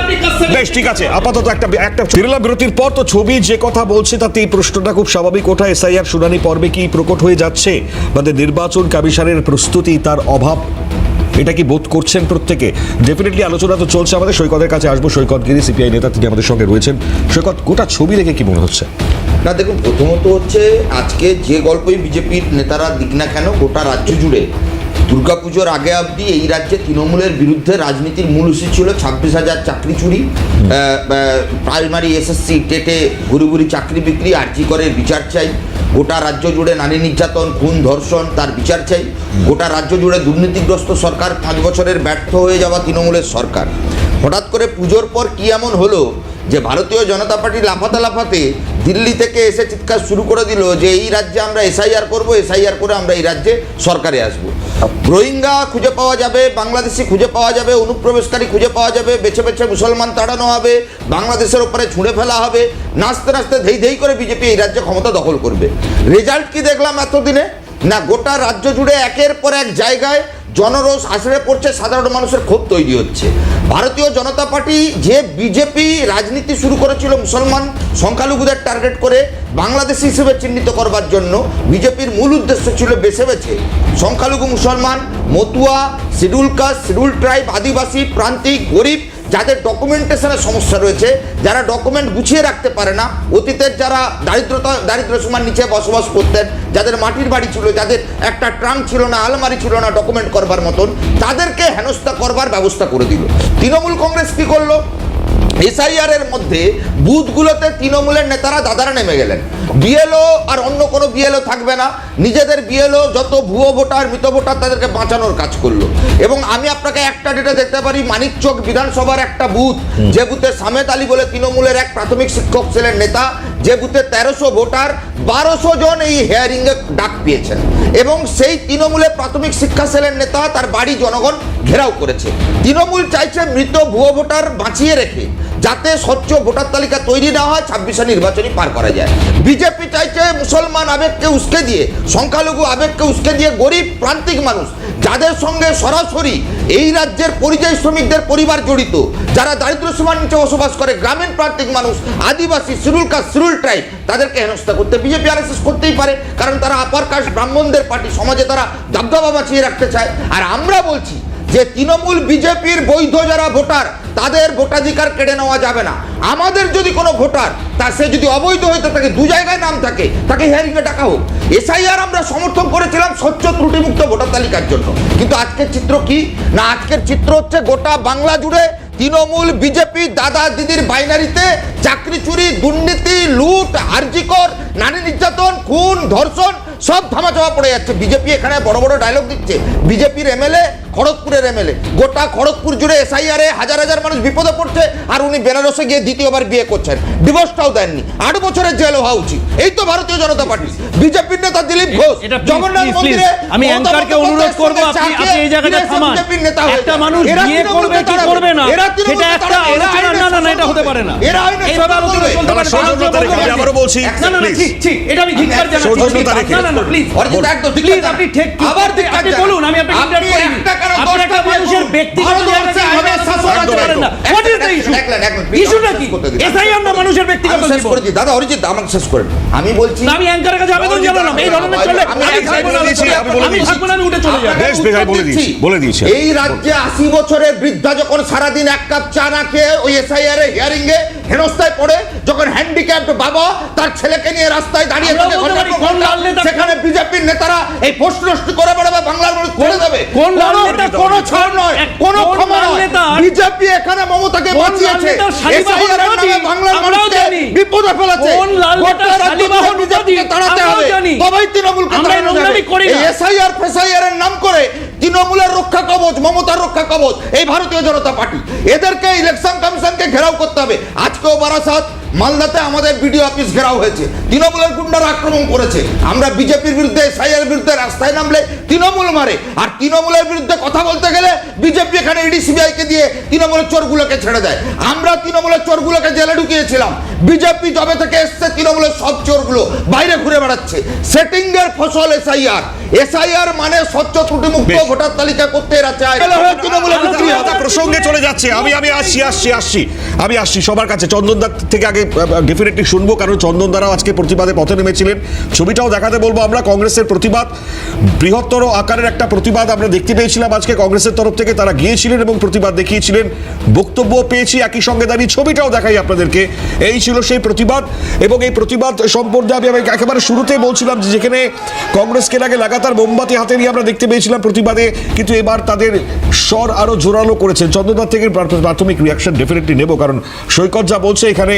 বেশ, ঠিক আছে, আপাতত একটা বিরলা বিরতির পর তো ছবি যে কথা বলছে তাতে এই প্রশ্নটা খুব স্বাভাবিক ওঠা, এসআইআর শুনানি পর্বে কি প্রকট হয়ে যাচ্ছে মানে নির্বাচন কমিশনের প্রস্তুতি তার অভাব, এটা কি বোধ করছেন প্রত্যেকে? ডেফিনেটলি আলোচনা তো চলছে, আমাদের সৈকতের কাছে আসবো। সৈকত গিরি, সিপিআই নেতা, তিনি আমাদের সঙ্গে রয়েছেন। সৈকত, গোটা ছবি দেখে কি মনে হচ্ছে? না দেখুন, প্রথমত হচ্ছে আজকে যে গল্পই বিজেপির নেতারা দিক না কেন, গোটা রাজ্য জুড়ে দুর্গাপুজোর আগে অবধি এই রাজ্যে তৃণমূলের বিরুদ্ধে রাজনীতির মূল ইস্যু ছিল 26,000 চাকরি চুরি, প্রাইমারি এসএসসি টেটে ঘুরি ঘুরি চাকরি বিক্রি, আরজি করে বিচার চাই। গোটা রাজ্য জুড়ে নারী নির্যাতন, খুন, ধর্ষণ, তার বিচার চাই। গোটা রাজ্য জুড়ে দুর্নীতিগ্রস্ত সরকার, 5 বছরের ব্যর্থ হয়ে যাওয়া তৃণমূলের সরকার। হঠাৎ করে পুজোর পর কি এমন হলো যে ভারতীয় জনতা পার্টি লাফাতে দিল্লি থেকে এসে চিৎকার শুরু করে দিল যে এই রাজ্যে আমরা এসআইআর করবো, এসআইআর করে আমরা এই রাজ্যে সরকারে আসব। রোহিঙ্গা খুঁজে পাওয়া যাবে, বাংলাদেশি খুঁজে পাওয়া যাবে, অনুপ্রবেশকারী খুঁজে পাওয়া যাবে, বেছে বেছে মুসলমান তাড়ানো হবে, বাংলাদেশের ওপরে ছুঁড়ে ফেলা হবে, নাচতে নাচতে ধেই করে বিজেপি এই রাজ্যে ক্ষমতা দখল করবে। রেজাল্ট কি দেখলাম এতদিনে? না, গোটা রাজ্য জুড়ে একের পর এক জায়গায় জনরোষ আছড়ে পড়ছে, সাধারণ মানুষের ক্ষোভ তৈরি হচ্ছে। ভারতীয় জনতা পার্টি যে বিজেপি রাজনীতি শুরু করেছিল মুসলমান সংখ্যালঘুদের টার্গেট করে বাংলাদেশি হিসেবে চিহ্নিত করবার জন্য, বিজেপির মূল উদ্দেশ্য ছিল বেছে বেছে সংখ্যালঘু মুসলমান, Matua, schedule caste, schedule tribe, Adivasi, প্রান্তিক, গরিব, যাদের ডকুমেন্টেশনের সমস্যা রয়েছে, যারা ডকুমেন্ট গুছিয়ে রাখতে পারে না, অতীতের যারা দারিদ্র সীমার নিচে বসবাস করতেন, যাদের মাটির বাড়ি ছিল, যাদের একটা ট্রাঙ্ক ছিল না, আলমারি ছিল না ডকুমেন্ট করবার মতন, তাদেরকে হেনস্থা করবার ব্যবস্থা করে দিল। তৃণমূল কংগ্রেস কি করলো? এসআইআর এর মধ্যে বুথগুলোতে তৃণমূলের নেতারা দাদারা নেমে গেলেন। বিএলও আর অন্য কোনো বিএলও থাকবে না, নিজেদের বিএলও যত ভুয়ো ভোটার, মৃত ভোটার, তাদেরকে বাঁচানোর কাজ করলো। এবং আমি আপনাকে একটা ডেটা দেখতে পারি, মানিকচক বিধানসভার একটা বুথ, যে বুথে সামেদ আলী বলে তৃণমূলের এক প্রাথমিক শিক্ষক ছিলেন নেতা, যে বুথে 1300 ভোটার, 1200 জন এই হেয়ারিংয়ে ডাক পেয়েছেন। এবং সেই তৃণমূলের প্রাথমিক শিক্ষা সেলের নেতা, তার বাড়ি জনগণ ঘেরাও করেছে। তৃণমূল চাইছে মৃত ভুয়ো ভোটার বাঁচিয়ে রেখে যাতে স্বচ্ছ ভোটার তালিকা তৈরি না হয়, 26 নির্বাচনী পার করা যায়। বিজেপি চাইছে মুসলমান আবেগকে উস্কে দিয়ে, সংখ্যালঘু আবেগকে উস্কে দিয়ে গরিব প্রান্তিক মানুষ, যাদের সঙ্গে সরাসরি এই রাজ্যের পরিযায়ী শ্রমিকদের পরিবার জড়িত, যারা দারিদ্র সীমার নিচে বসবাস করে, গ্রামীণ প্রান্তিক মানুষ, আদিবাসী, শিডিউল কাস্ট, শিডিউল ট্রাইব, তাদেরকে হেনস্থা করতে বিজেপি আরএসএস করতেই পারে, কারণ তারা আপার কাস্ট ব্রাহ্মণদের পার্টি, সমাজে তারা দবদবা বাঁচিয়ে রাখতে চায়। আর আমরা বলছি যে তৃণমূল বিজেপির বৈধ যারা ভোটার, তাদের ভোটাধিকার কেড়ে নেওয়া যাবে না। আমাদের যদি কোনো ভোটার সে যদি অবৈধ হইতে থাকে, 2 জায়গায় নাম থাকে, তাকে হিয়ারিংয়ে ডাকা হোক। এসআইআর আমরা সমর্থন করেছিলাম স্বচ্ছ ত্রুটিমুক্ত ভোটার তালিকার জন্য, কিন্তু আজকের চিত্র কি না? আজকের চিত্র হচ্ছে গোটা বাংলা জুড়ে তৃণমূল বিজেপি দাদা দিদির বাইনারিতে চাকরি চুরি, দুর্নীতি, লুট, আরজিকর, নারী নির্যাতন, খুন, ধর্ষণ সব ধামাচাপা পড়ে যাচ্ছে। বিজেপি এখানে বড় বড় ডায়লগ দিচ্ছে। বিজেপির এমএলএ, খড়গপুরের এমএলএ, গোটা খড়গপুর জুড়ে এসআইআরে হাজার হাজার মানুষ বিপদে পড়ছে, আর উনি বেনারসে গিয়ে দ্বিতীয়বার বিয়ে করছেন, ডিভোর্সটাও দেননি, 8 বছরের জেল হওয়া উচিত। এই তো ভারতীয় জনতা পার্টি। বিজেপির নেতা দিলীপ ঘোষ জগন্নাথ মন্দিরে, আমি অ্যাঙ্কারকে অনুরোধ করব, আপনি এই জায়গাটা থামান। একটা মানুষ বিয়ে করবে কি করবে না, সেটা একটা আলোচনা, না এটা হতে পারে না। এইভাবে আলোচনা চলতে পারে না। আমি আবারও বলছি, না ঠিক এটা আমি ধিক্কার জানাচ্ছি। না প্লিজ প্লিজ, আপনি ঠিক আবার আপনি বলুন, আমি আপনাকে ইন্টার করি। আপনি একটা মানুষের ব্যক্তিগত জায়গাতে কিভাবে শাসন করতে পারেন না? What is the issue? ইস্যুটা কি? এসআইআর না মানুষের ব্যক্তিগত শেষ করে দিই দাদা, অরিজিৎ আমাকে শেষ করেন। আমি বলছি, আমি অ্যাঙ্কারের কাছে আবেদন জানালাম, এই ধরনের চলে আমি থাকবো না, আমি উঠে চলে যাব। বেশ বলে দিয়েছি। এই রাজ্যে 80 বছরের বৃদ্ধা যখন সারাদিন 1 কাপ চা না খেয়ে ওই এসআইআর এর হিয়ারিংয়ে হেনস্থায় পড়ে, যখন হ্যান্ডিক্যাপড বাবা তার ছেলেকে নিয়ে রাস্তায় দাঁড়িয়ে থাকে, সেখানে বিজেপির নেতারা এই প্রশ্ন করে বেড়াবে, বাংলার মানুষ করে দেবে। কোন লাল নেতা? কোনো ছাড় নয়, কোনো ক্ষমা নয়। বিজেপি এখানে মমতাকে বাঁচিয়েছে, এসআইআর এর নামে বাংলার মানুষকে বিপদে ফেলেছে। কোন লাল নেতা শালিবাহন বিজেপিকে তাড়াতে হবে, তবেই তৃণমূলকে তাড়ানো যাবে। এই এসআইআর ফেসআইআর এর নাম করে তৃণমূলের রক্ষা কবচ, মমতার রক্ষা কবচ এই ভারতীয় জনতা পার্টি। এদেরকে ইলেকশন কমিশনকে ঘেরাও করতে হবে। আজকেও বারাসাত, মালদাতে আমাদের বিডিও অফিস ঘেরাও হয়েছে, তৃণমূলের গুন্ডারা আক্রমণ করেছে। আমরা বিজেপির বিরুদ্ধে, এসআইআর বিরুদ্ধে রাস্তায় নামলে তৃণমূল মারে, আর তৃণমূলের বিরুদ্ধে কথা বলতে গেলে বিজেপি এখানে ইডি সিবিআইকে দিয়ে তৃণমূলের চোরগুলোকে ছেড়ে দেয়। আমরা তৃণমূলের চোরগুলোকে জেলে ঢুকিয়েছিলাম, বিজেপি যবে থেকে এসছে তৃণমূলের সব চোরগুলো বাইরে ঘুরে বেড়াচ্ছে। সেটিং এর ফসল এসআইআর মানে স্বচ্ছ ত্রুটিমুক্ত ভোটার তালিকা করতে এরা চায়। তৃণমূলের প্রসঙ্গে চলে যাচ্ছে, আমি আসছি সবার কাছে। চন্দনদার থেকে আগে ডেফিনেটলি শুনবো, কারণ চন্দনদারাও আজকে প্রতিবাদে পথে নেমেছিলেন। ছবিটাও দেখাতে বলবো আমরা। কংগ্রেসের প্রতিবাদ, বৃহত্তর আকারের একটা প্রতিবাদ আমরা দেখতে পেয়েছিলাম আজকে কংগ্রেসের তরফ থেকে। তারা গিয়েছিলেন এবং প্রতিবাদ দেখিয়েছিলেন, বক্তব্য পেয়েছি একই সঙ্গে দাঁড়িয়ে। ছবিটাও দেখাই আপনাদেরকে। এই ছিল সেই প্রতিবাদ, এবং এই প্রতিবাদ সম্পর্কে আমি একেবারে শুরুতে বলছিলাম যে যেখানে কংগ্রেসকে আগে লাগাতার মোমবাতি হাতে নিয়ে আমরা দেখতে পেয়েছিলাম প্রতিবাদে, কিন্তু এবার তাদের স্বর আরো জোরালো করেছেন। চন্দ্রদার থেকে প্রাথমিক রিয়াকশন ডেফিনেটলি নেব, কারণ সৈকত যা বলছে এখানে,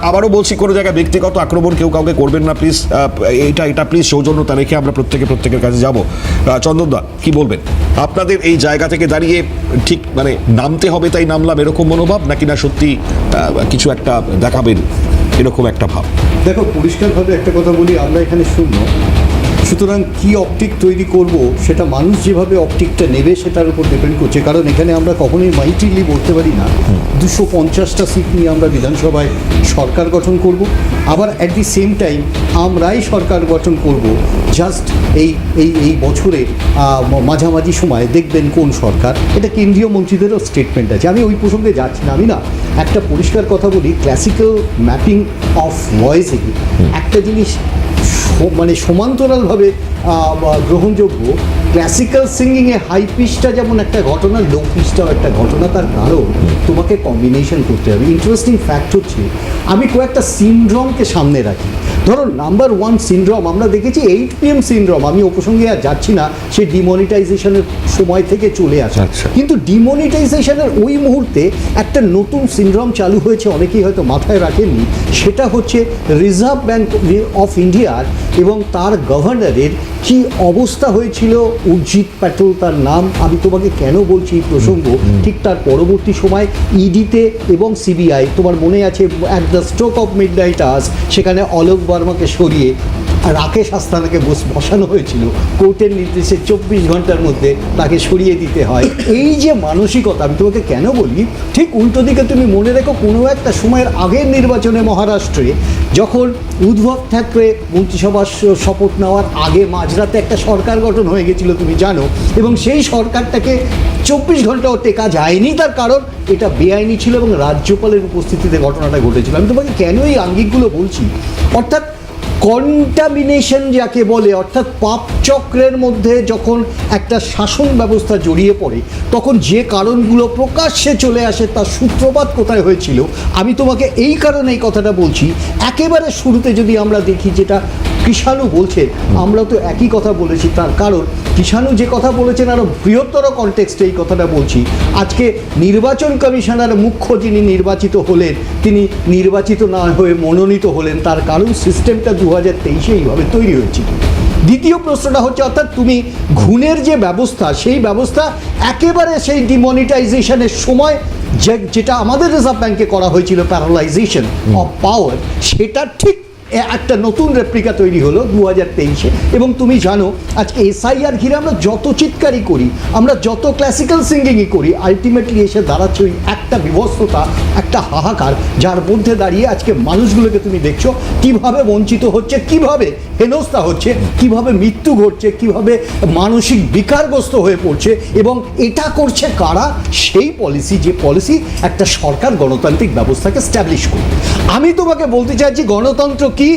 আবারও বলছি কোনো জায়গায় ব্যক্তিগত আক্রমণ কেউ কাউকে করবেন না প্লিজ। এটা প্লিজ সৌজন্যতা রেখে আমরা প্রত্যেকের কাছে যাব। চন্দনদা কি বলবেন, আপনাদের এই জায়গা থেকে দাঁড়িয়ে ঠিক মানে নামতে হবে তাই নামলাম এরকম মনোভাব, নাকি না সত্যি কিছু একটা দেখাবেন এরকম একটা ভাব? দেখো, পরিষ্কারভাবে একটা কথা বলি, আমরা এখানে শূন্য, সুতরাং কি অপটিক তৈরি করব সেটা মানুষ যেভাবে অপটিকটা নেবে সেটার উপর ডিপেন্ড করছে। কারণ এখানে আমরা কখনোই মাইটিলি বলতে পারি না 250টা সিট নিয়ে আমরা বিধানসভায় সরকার গঠন করব, আবার অ্যাট দি সেম টাইম আমরাই সরকার গঠন করব জাস্ট এই বছরের মাঝামাঝি সময় দেখবেন কোন সরকার। এটা কেন্দ্রীয় মন্ত্রীদেরও স্টেটমেন্ট আছে, আমি ওই প্রসঙ্গে যাচ্ছি না। আমি না একটা পরিষ্কার কথা বলি, ক্লাসিক্যাল ম্যাপিং অফ ভয়েসে একটা জিনিস মানে সমান্তরালভাবে গ্রহণযোগ্য। ক্লাসিক্যাল সিঙ্গিংয়ে হাই পিচটা যেমন একটা ঘটনা, লো পিচটাও একটা ঘটনা। তার কারণ তোমাকে কম্বিনেশন করতে হবে। ইন্টারেস্টিং ফ্যাক্ট হচ্ছে, আমি কয়েকটা সিনড্রোমকে সামনে রাখি। ধরো নাম্বার 1 সিনড্রোম আমরা দেখেছি 8 PM সিনড্রোম। আমি ও প্রসঙ্গে আর যাচ্ছি না, সে ডিমনিটাইজেশনের সময় থেকে চলে আসে। কিন্তু ডিমনিটাইজেশনের ওই মুহূর্তে একটা নতুন সিনড্রোম চালু হয়েছে, অনেকেই হয়তো মাথায় রাখেননি। সেটা হচ্ছে রিজার্ভ ব্যাঙ্ক অফ ইন্ডিয়ার এবং তার গভর্নরের কি অবস্থা হয়েছিল। উর্জিত প্যাটেল তার নাম। আমি তোমাকে কেন বলছি এই প্রসঙ্গ, ঠিক তার পরবর্তী সময় ইডিতে এবং সিবিআই, তোমার মনে আছে at the stroke of midnight hours সেখানে অলোক বর্মাকে সরিয়ে রাকেশ আস্তানাকে বসানো হয়েছিল। কোর্টের নির্দেশে 24 ঘন্টার মধ্যে তাকে সরিয়ে দিতে হয়। এই যে মানসিকতা, আমি তোমাকে কেন বলি, ঠিক উল্টো দিকে তুমি মনে রেখো কোনো একটা সময়ের আগের নির্বাচনে মহারাষ্ট্রে যখন উদ্ধব ঠাকরে মন্ত্রিসভার শপথ নেওয়ার আগে মাঝরাতে একটা সরকার গঠন হয়ে গেছিল তুমি জানো, এবং সেই সরকারটাকে 24 ঘন্টাও টেকা যায়নি। তার কারণ এটা বেআইনি ছিল এবং রাজ্যপালের উপস্থিতিতে ঘটনাটা ঘটেছিল। আমি তোমাকে কেন এই আঙ্গিকগুলো বলছি, অর্থাৎ কন্টামিনেশন যাকে বলে, অর্থাৎ পাপ চক্রের মধ্যে যখন একটা শাসন ব্যবস্থা জড়িয়ে পড়ে তখন যে কারণগুলো প্রকাশ্যে চলে আসে তার সূত্রপাত কোথায় হয়েছিল। আমি তোমাকে এই কারণে এই কথাটা বলছি, একেবারে শুরুতে যদি আমরা দেখি যেটা কৃষাণু বলছে, আমরা তো একই কথা বলেছি। তার কারণ কৃষাণু যে কথা বলেছেন আরও বৃহত্তর কনটেক্সটে এই কথাটা বলছি। আজকে নির্বাচন কমিশনার মুখ্য যিনি নির্বাচিত হলেন, তিনি নির্বাচিত না হয়ে মনোনীত হলেন। তার কারণ সিস্টেমটা 2023 এইভাবে তৈরি হয়েছিল। দ্বিতীয় প্রশ্নটা হচ্ছে, অর্থাৎ তুমি ঘুণের যে ব্যবস্থা, সেই ব্যবস্থা একেবারে সেই ডিমনিটাইজেশনের সময় যেটা আমাদের রিজার্ভ ব্যাঙ্কে করা হয়েছিল, প্যারালাইজেশন অফ পাওয়ার, সেটা ঠিক একটা নতুন রেপ্লিকা তৈরি হলো 2023-এ। এবং তুমি জানো আজকে এসআইআর ঘিরে আমরা যত চিৎকারই করি, আমরা যত ক্লাসিক্যাল সিঙ্গিংই করি, আলটিমেটলি এসে দাঁড়াচ্ছে ওই একটা বিভৎসতা, একটা হাহাকার, যার মধ্যে দাঁড়িয়ে আজকে মানুষগুলোকে তুমি দেখছো কিভাবে বঞ্চিত হচ্ছে, কিভাবে হেনস্থা হচ্ছে, কিভাবে মৃত্যু ঘটছে, কিভাবে মানসিক বিকারগ্রস্ত হয়ে পড়ছে। এবং এটা করছে কারা? সেই পলিসি, যে পলিসি একটা সরকার গণতান্ত্রিক ব্যবস্থাকে স্ট্যাবলিশ করে। আমি তোমাকে বলতে চাইছি, গণতন্ত্র কি?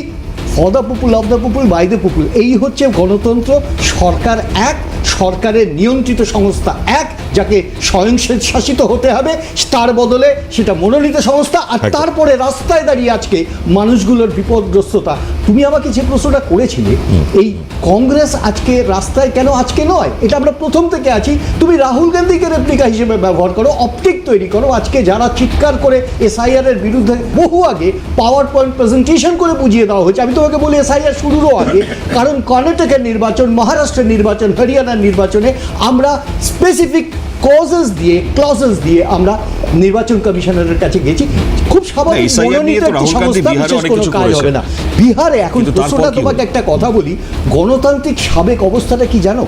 For the people, of the people, by the people. এই হচ্ছে গণতন্ত্র। সরকার এক, সরকারের নিয়ন্ত্রিত সংস্থা এক, যাকে স্বয়ংশাসিত হতে হবে, তার বদলে সেটা মনোনীত সংস্থা। আর তারপরে রাস্তায় দাঁড়িয়ে আজকে মানুষগুলোর বিপদগ্রস্ততা। তুমি আমাকে যে প্রশ্নটা করেছিলে, এই কংগ্রেস আজকে রাস্তায় কেন আজকে নয়, এটা আমরা প্রথম থেকে আছি। তুমি রাহুল গান্ধীকে রেপ্লিকা হিসেবে ব্যবহার করো, অপটিক তৈরি করো। আজকে যারা চিৎকার করে এসআইআর এর বিরুদ্ধে বহু আগে পাওয়ার পয়েন্ট প্রেজেন্টেশন করে বুঝিয়ে দেওয়া হয়েছে। আমি তোমাকে বলি এসআইআর শুরুরও আগে, কারণ কর্ণাটকের নির্বাচন, মহারাষ্ট্রের নির্বাচন, হরিয়ানার নির্বাচনে আমরা স্পেসিফিক ক্লজেস দিয়ে আমরা নির্বাচন কমিশনারের কাছে গেছি, খুব স্বাভাবিক, না, SIR নিয়ে মনোনীত তো একটি রাহুল গান্ধী সংস্থা, বিহারে বিশেষ অনেক কোনো কিছু কাজ করেছে। হবে না বিহারে। এখন কিন্তু তারপর প্রশ্নটা কি তোমাকে হলো? একটা কথা বলি, গণতান্ত্রিক সাবেক অবস্থাটা কি জানো?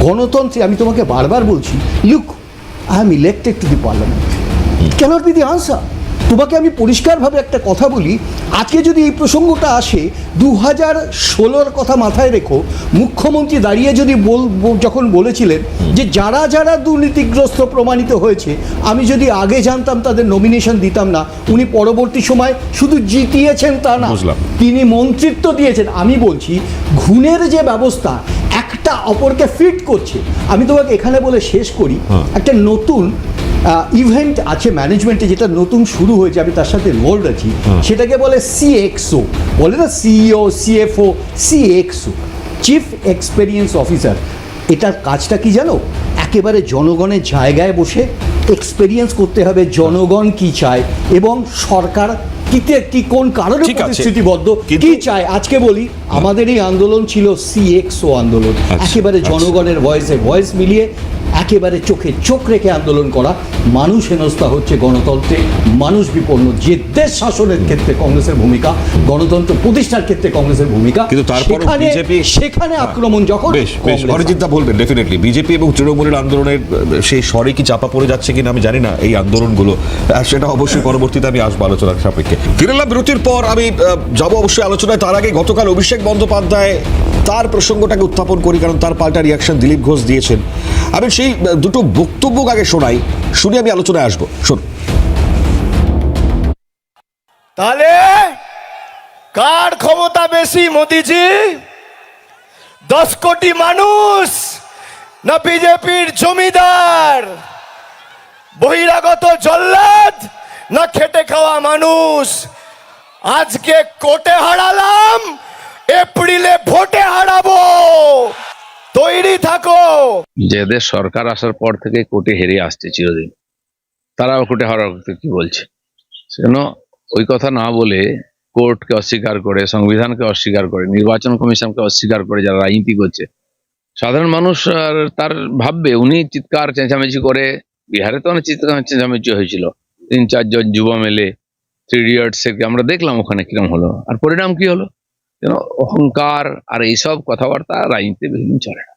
গণতন্ত্রে আমি তোমাকে বারবার বলছি, look, I am elected to the parliament, cannot be the answer. তোমাকে আমি পরিষ্কারভাবে একটা কথা বলি, আজকে যদি এই প্রসঙ্গটা আসে 2016 কথা মাথায় রেখো, মুখ্যমন্ত্রী দাঁড়িয়ে যদি যখন বলেছিলেন যে যারা যারা দুর্নীতিগ্রস্ত প্রমাণিত হয়েছে, আমি যদি আগে জানতাম তাদের নমিনেশন দিতাম না। উনি পরবর্তী সময় শুধু জিতিয়েছেন তা না, বুঝলাম। তিনি মন্ত্রিত্ব দিয়েছেন। আমি বলছি ঘুণের যে ব্যবস্থা একটা অপরকে ফিট করছে। আমি তোমাকে এখানে বলে শেষ করি, একটা নতুন ইভেন্ট আছে ম্যানেজমেন্টে, যেটা নতুন শুরু হয়েছে, আমি তার সাথে ইনভলভড আছি, সেটাকে বলে CXO, বলে না CEO, CFO, CXO, chief experience officer. এটার কাজটা কি জানো? একেবারে জনগণের জায়গায় বসে এক্সপেরিয়েন্স করতে হবে জনগণ কি চায় এবং সরকার কি কোন কারণে ঠিক আছে, প্রতিশ্রুতিবদ্ধ, কিন্তু- কি চায়। আজকে বলি, আমাদের এই আন্দোলন ছিল CXO আন্দোলন, একেবারে জনগণের ভয়েসে ভয়েস মিলিয়ে, একেবারে চোখে চোখ রেখে আন্দোলন করা। মানুষ হেনস্থা হচ্ছে গণতন্ত্রে, মানুষ বিপন্ন। যে দেশ শাসনের ক্ষেত্রে কংগ্রেসের ভূমিকা, গণতন্ত্র প্রতিষ্ঠার ক্ষেত্রে কংগ্রেসের ভূমিকা, কিন্তু তারপরও সেখানে আক্রমণ যখন বেশ কংগ্রেস- অরিজিৎদা বলবেন ডেফিনেটলি বিজেপি এবং তৃণমূলের আন্দোলনের সেই স্বরে কি চাপা পড়ে যাচ্ছে কিনা আমি জানি না এই আন্দোলনগুলো, সেটা অবশ্যই পরবর্তীতে আমি আসবো আলোচনার সাপেক্ষে। ফিরলাম বিরতির পর, আমি যাবো অবশ্যই আলোচনায়। তার আগে গতকাল অভিষেক বন্দ্যোপাধ্যায় তার প্রসঙ্গটাকে উত্থাপন করি, কারণ তার পাল্টা রিয়াকশন দিলীপ ঘোষ দিয়েছেন। আমি সেই দুটো বক্তব্য আগে শোনাই, শুনে আমি আলোচনায় আসবো। শোন। তাহলে কার ক্ষমতা বেশি, মোদিজি 10 কোটি মানুষ না বিজেপির জমিদার, বহিরাগত জল্লাদ না খেটে খাওয়া মানুষ? আজকে কোর্টে হারালাম, এপ্রিলে ভোটে হারাবো, তৈরি থাকো। যাদের সরকার আসার পর থেকে কোর্টে হেরে আসছে চিরদিন, তারাও কোর্টে হারার কথা কি বলছে? সেজন্য ওই কথা না বলে কোর্টকে অস্বীকার করে, সংবিধানকে অস্বীকার করে, নির্বাচন কমিশনকে অস্বীকার করে যারা রাজনীতি করছে, সাধারণ মানুষ আর তার ভাববে উনি চিৎকার চেঁচামেচি করে। বিহারে তো অনেক চিৎকার চেঁচামেচি হয়েছিল, 3-4 জন যুব মেলে 3 ইডিয়টস আমরা দেখলাম ওখানে কিরম হলো, আর পরিণাম কি হলো? যেন অহংকার আর এইসব কথাবার্তা রাজনীতি বেশিদিন চলে না।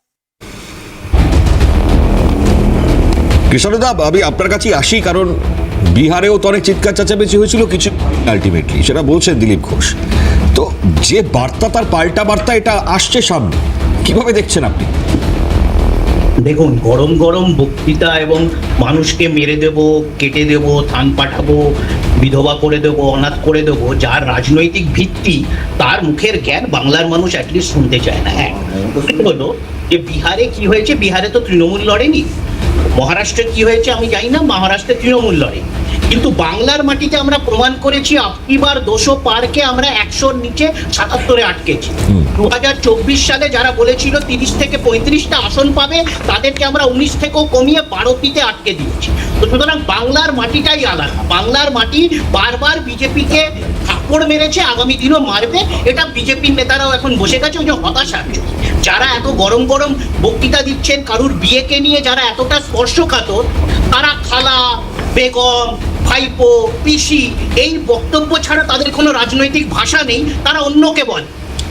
কৃষ্ণদা, আমি আপনার কাছেই আসি, কারণ বিহারেও তো অনেক চিৎকার চেঁচামেচি হয়েছিল, কিছু আলটিমেটলি সেটা বলছেন দিলীপ ঘোষ। তো যে বার্তা, তার পাল্টা বার্তা এটা আসছে সামনে, কিভাবে দেখছেন আপনি? দেখুন, গরম গরম বক্তৃতা এবং মানুষকে মেরে দেব, কেটে দেব, থান পাঠাবো, বিধবা করে দেব, অনাথ করে দেব, যার রাজনৈতিক ভিত্তি, তার মুখের জ্ঞান বাংলার মানুষ অ্যাটলিস্ট শুনতে চায় না। হলো যে বিহারে কি হয়েছে, বিহারে তো তৃণমূল লড়েনি। মহারাষ্ট্রে কি হয়েছে আমি জানি না, মহারাষ্ট্রে তৃণমূল লড়ে। কিন্তু বাংলার মাটিতে আমরা প্রমাণ করেছি, আপনিবার 200 পারকে আমরা 100-র নিচে 77-এ আটকেছি। 2024 সালে যারা বলেছিল 30 থেকে 35টা আসন পাবে, তাদেরকে আমরা 19 থেকেও কমিয়ে 12টিতে আটকে দিয়েছি। তো সুতরাং বাংলার মাটিটাই আলাদা। বাংলার মাটি বারবার বিজেপিকে থাপ্পড় মেরেছে, আগামী দিনও মারবে। এটা বিজেপির নেতারাও এখন বসে গেছে ওই যে হতাশার জন্য। যারা এত গরম গরম বক্তৃতা দিচ্ছেন কারুর বিয়েকে নিয়ে, যারা এতটা স্পর্শকাতর, তারা খালা, বেগম, ভাইপো, পিসি, এই বক্তব্য ছাড়া তাদের কোনো রাজনৈতিক ভাষা নেই। তারা অন্যকে বলে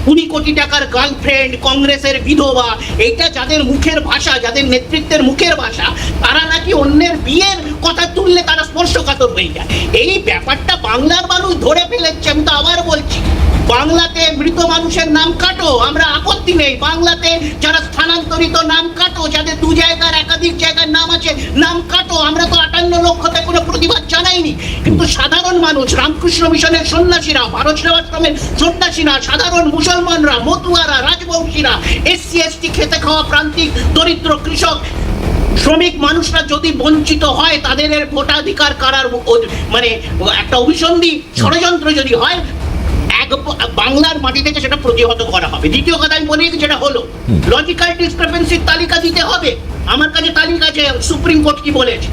20 কোটি টাকার গার্লফ্রেন্ড, কংগ্রেসের বিধবা, এইটা যাদের মুখের ভাষা, যাদের নেতৃত্বের মুখের ভাষা, তারা নাকি অন্যের বিয়ের কথা তুললে তারা স্পর্শকাতর হয়ে যায়। এই ব্যাপারটা বাংলার মানুষ ধরে ফেলেছে। আমি তো আবার বলছি, বাংলাতে মৃত মানুষের নাম কাটো, আমরা আপত্তি নেই। বাংলাতে যারা স্থানান্তরিত নাম কাটো, যাদের 2 জায়গার একাধিক জায়গার নাম আছে নাম কাটো, আমরা তো 58 লক্ষতে কোনো প্রতিবাদ জানাইনি। কিন্তু সাধারণ মানুষ, রামকৃষ্ণ মিশনের সন্ন্যাসীরা, ভারত সেবাশ্রমের সন্ন্যাসীরা, সাধারণ মুসলমানরা, মতুয়ারা, রাজবংশীরা, SC ST, খেতে খাওয়া প্রান্তিক দরিদ্র কৃষক, শ্রমিক মানুষরা যদি বঞ্চিত হয়, তাদের ভোটাধিকার কারার মানে একটা অভিসন্ধি ষড়যন্ত্র যদি হয়, বাংলার মাটি থেকে সেটা প্রতিহত করা হবে। দ্বিতীয় কথা আমি বলি, যেটা হলো লজিক্যাল ডিসক্রিপেন্সির তালিকা দিতে হবে। আমার কাছে তালিকা আছে, সুপ্রিম কোর্ট কি বলেছে,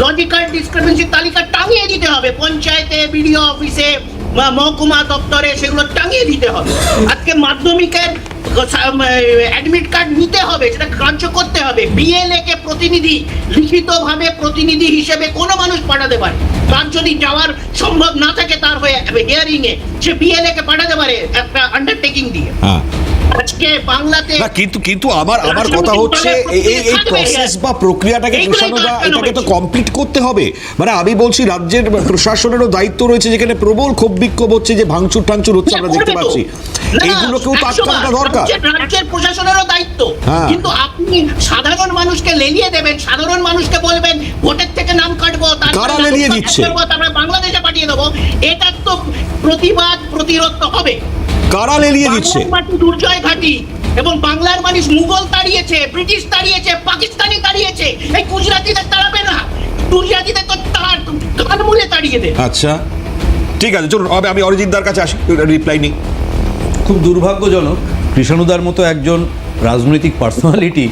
লজিক্যাল ডিসক্রিপেন্সির তালিকা টাঙিয়ে দিতে হবে পঞ্চায়েতে, বিডিও অফিসে, মহকুমা দপ্তরে, সেগুলো টাঙিয়ে দিতে হবে। আজকে মাধ্যমিকের অ্যাডমিট কার্ড নিতে হবে, সেটা কার্য করতে হবে। বিএলএ কে প্রতিনিধি, লিখিতভাবে প্রতিনিধি হিসেবে কোনো মানুষ পাঠাতে পারে। তার যদি যাওয়ার সম্ভব না থাকে তার হয়ে হিয়ারিং এ, সে বিএলএ কে পাঠাতে পারে একটা আন্ডারটেকিং দিয়ে। আজকে বাংলাতে না, কিন্তু আমার কথা হচ্ছে এই প্রসেস বা প্রক্রিয়াটাকে কৃষ্ণদা এটাকে তো কমপ্লিট করতে হবে। মানে আমি বলছি রাজ্যের প্রশাসনেরও দায়িত্ব রয়েছে, যেখানে প্রবল ক্ষোভ বিক্ষোভ হচ্ছে, যে ভাঙচুর টাংচুর হচ্ছে আমরা দেখতে পাচ্ছি, এইগুলোকেও তো আটকানোটা দরকার। রাজ্যের প্রশাসনেরও দায়িত্ব, হ্যাঁ। কিন্তু আপনি সাধারণ মানুষকে লেলিয়ে দেবেন, সাধারণ মানুষকে বলবেন ভোটের থেকে নাম কাটবো, কারা লেলিয়ে দিচ্ছে? আমরা বাংলাদেশে পাঠিয়ে দেবো, এটার তো প্রতিবাদ প্রতিরোধ তো হবে। কারা লেলিয়ে দিচ্ছে? বাংলার মাটি দুর্জয় ঘাঁটি, এবং বাংলার মানুষ মুঘল তাড়িয়েছে, ব্রিটিশ তাড়িয়েছে, পাকিস্তানি তাড়িয়েছে, এই গুজরাটিদের তাড়াবে না, গুজরাটিদের তো কানমূলে তাড়িয়ে দেবে। আচ্ছা ঠিক আছে, চলুন আমি অরিজিৎদার কাছে আসি, রিপ্লাই নিই। খুব দুর্ভাগ্যজনক, কৃষ্ণদার মতো একজন রাজনৈতিক পার্সোনালিটি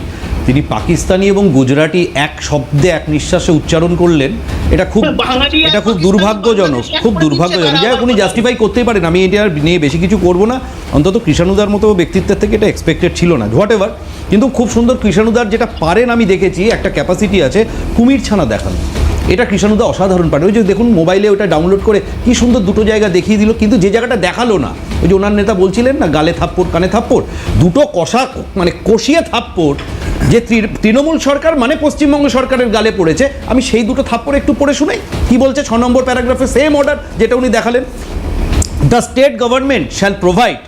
তিনি পাকিস্তানি এবং গুজরাটি এক শব্দে এক নিঃশ্বাসে উচ্চারণ করলেন, এটা খুব দুর্ভাগ্যজনক, খুব দুর্ভাগ্যজনক। যাই হোক, উনি জাস্টিফাই করতেই পারেন, আমি এটা নিয়ে বেশি কিছু করব না। অন্তত কৃষ্ণদার মতো ব্যক্তিত্বের থেকে এটা এক্সপেক্টেড ছিল না, হোয়াট এভার। কিন্তু খুব সুন্দর কৃষ্ণদার যেটা পারেন আমি দেখেছি, একটা ক্যাপাসিটি আছে কুমির ছানা দেখানো, এটা কৃষ্ণদা অসাধারণ পারে। ওই যে দেখুন মোবাইলে ওটা ডাউনলোড করে কি সুন্দর দুটো জায়গা দেখিয়ে দিল, কিন্তু যে জায়গাটা দেখালো না, ওই যে ওনার নেতা বলছিলেন না, গালে থাপ্পড় কানে থাপ্পড়, দুটো কষিয়ে থাপ্পড় যে তৃণমূল সরকার মানে পশ্চিমবঙ্গ সরকারের গালে পড়েছে, আমি সেই দুটো থাপ্পড় একটু পড়ে শোনাই কি বলছে 6 নম্বর প্যারাগ্রাফে, সেম অর্ডার যেটা উনি দেখালেন। The state government shall provide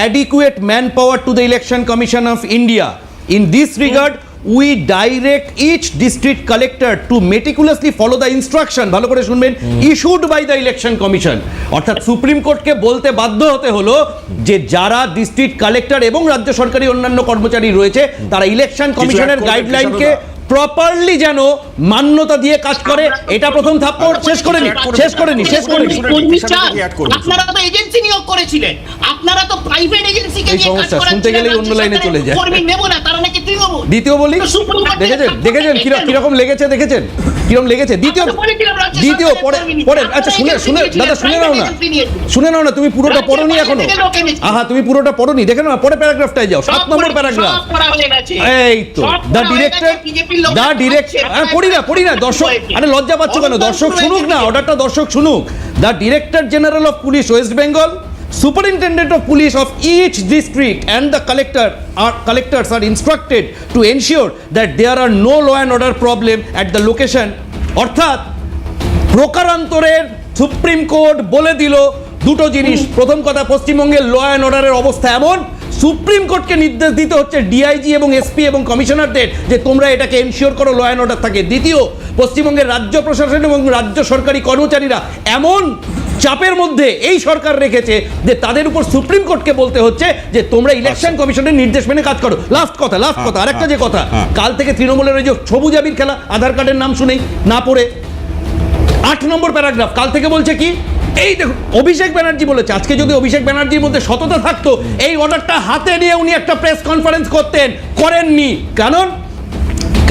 adequate manpower to the Election Commission of India. In this regard, we direct each district collector to meticulously follow the instruction, ভালো করে শুনবেন, issued by the election commission। অর্থাৎ supreme কোর্টকে বলতে বাধ্য হতে হলো যে যারা ডিস্ট্রিক্ট কালেক্টর এবং রাজ্য সরকারি অন্যান্য কর্মচারী রয়েছে তারা ইলেকশন কমিশনের গাইডলাইনকে প্রপারলি যেন মান্যতা দিয়ে কাজ করে। এটা প্রথম থাপ্পড়। শেষ করে নি আপনারা তো এজেন্সি নিয়োগ করেছিলেন, আপনারা তো প্রাইভেট এজেন্সিকে নিয়ে কাজ করেন, শুনতে গেলেই অন্য লাইনে চলে যায়। কর্মী নেব না, তারা নাকি তৃণমূল। দ্বিতীয় বলি, দেখেছেন কিরকম লেগেছে, দেখেছেন কিরকম লেগেছে। দ্বিতীয় পড়েন, আচ্ছা শুনে দাদা শুনে নাও না, তুমি পুরোটা পড়োনি এখনো। তুমি পুরোটা পড়োনি, দেখে নাও, পরে প্যারাগ্রাফটাই যাও, 7 নম্বর প্যারাগ্রাফ। এই তো দ্য ডিরেক্টর পড়ি না দর্শক, আরে লজ্জা পাচ্ছ কেন? দর্শক শুনুক না, অর্ডারটা দর্শক শুনুক। The director general of police West Bengal, Superintendent of Police of each district and the collectors are instructed to ensure that there are no law and order problem at the location। অর্থাৎ প্রকারান্তরের সুপ্রিম কোর্ট বলে দিল দুটো জিনিস। প্রথম কথা, পশ্চিমবঙ্গের law and অর্ডারের অবস্থা এমন, সুপ্রিম কোর্টকে নির্দেশ দিতে হচ্ছে ডিআইজি এবং এসপি এবং কমিশনারদের যে তোমরা এটাকে এনশিওর করো ল অ্যান্ড অর্ডার থাকে। দ্বিতীয়, পশ্চিমবঙ্গের রাজ্য প্রশাসন এবং রাজ্য সরকারি কর্মচারীরা এমন চাপের মধ্যে এই সরকার রেখেছে যে তাদের উপর সুপ্রিম কোর্টকে বলতে হচ্ছে যে তোমরা ইলেকশন কমিশনের নির্দেশ মেনে কাজ করো। লাস্ট কথা, আরেকটা যে কথা, কাল থেকে তৃণমূলের ওই যে সবুজ আবির খেলা, আধার কার্ডের নাম শুনেই না পড়ে 8 নম্বর প্যারাগ্রাফ কাল থেকে বলছে কি, এই দেখুন অভিষেক ব্যানার্জি বলেছে, আজকে যদি অভিষেক ব্যানার্জির মধ্যে সততা থাকতো এই অর্ডারটা হাতে নিয়ে উনি একটা প্রেস কনফারেন্স করতেন, করেননি। কারণ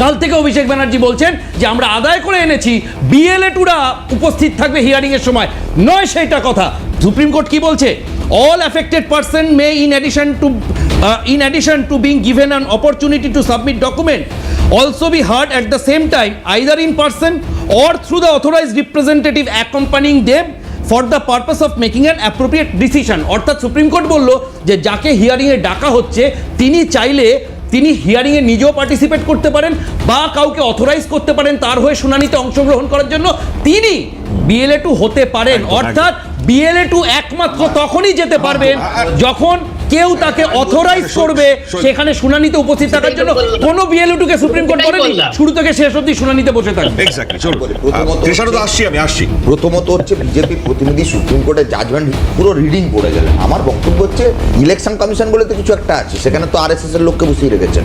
কাল থেকে অভিষেক ব্যানার্জি বলছেন যে আমরা আদায় করে এনেছি, বিএলএ-2রা উপস্থিত থাকবে হিয়ারিং এর সময়, নয় সেইটা কথা। সুপ্রিম কোর্ট কি বলছে? all affected person may in addition to being given an opportunity to submit document also be heard at the same time either in person or through the authorized representative accompanying them for the purpose of making an appropriate decision। অর্থাৎ supreme court বলল যে যাকে হিয়ারিংয়ে ডাকা হচ্ছে তিনি চাইলে তিনি হিয়ারিংয়ে নিজেও পার্টিসিপেট করতে পারেন বা কাউকে অথরাইজ করতে পারেন তার হয়ে শুনানিতে অংশগ্রহণ করার জন্য, তিনি বিএলএ-2 হতে পারেন। অর্থাৎ বিএলএ-2 একমাত্র তখনই যেতে পারবেন যখন কেউ তাকে অথরাইজ করবে সেখানে শুনানিতে উপস্থিত থাকার জন্য। কোনো বিএলএ-2কে সুপ্রিম কোর্ট বলেনি শুরু থেকে শেষ অবধি শুনানিতে বসে থাকবে। প্রথমত হচ্ছে বিজেপি প্রতিনিধি সুপ্রিম কোর্টের জাজমেন্ট পুরো রিডিং পড়ে গেলেন। আমার বক্তব্য হচ্ছে ইলেকশন কমিশন বলে তো কিছু একটা আছে, সেখানে তো আরএসএস এর লোককে বসিয়ে রেখেছেন।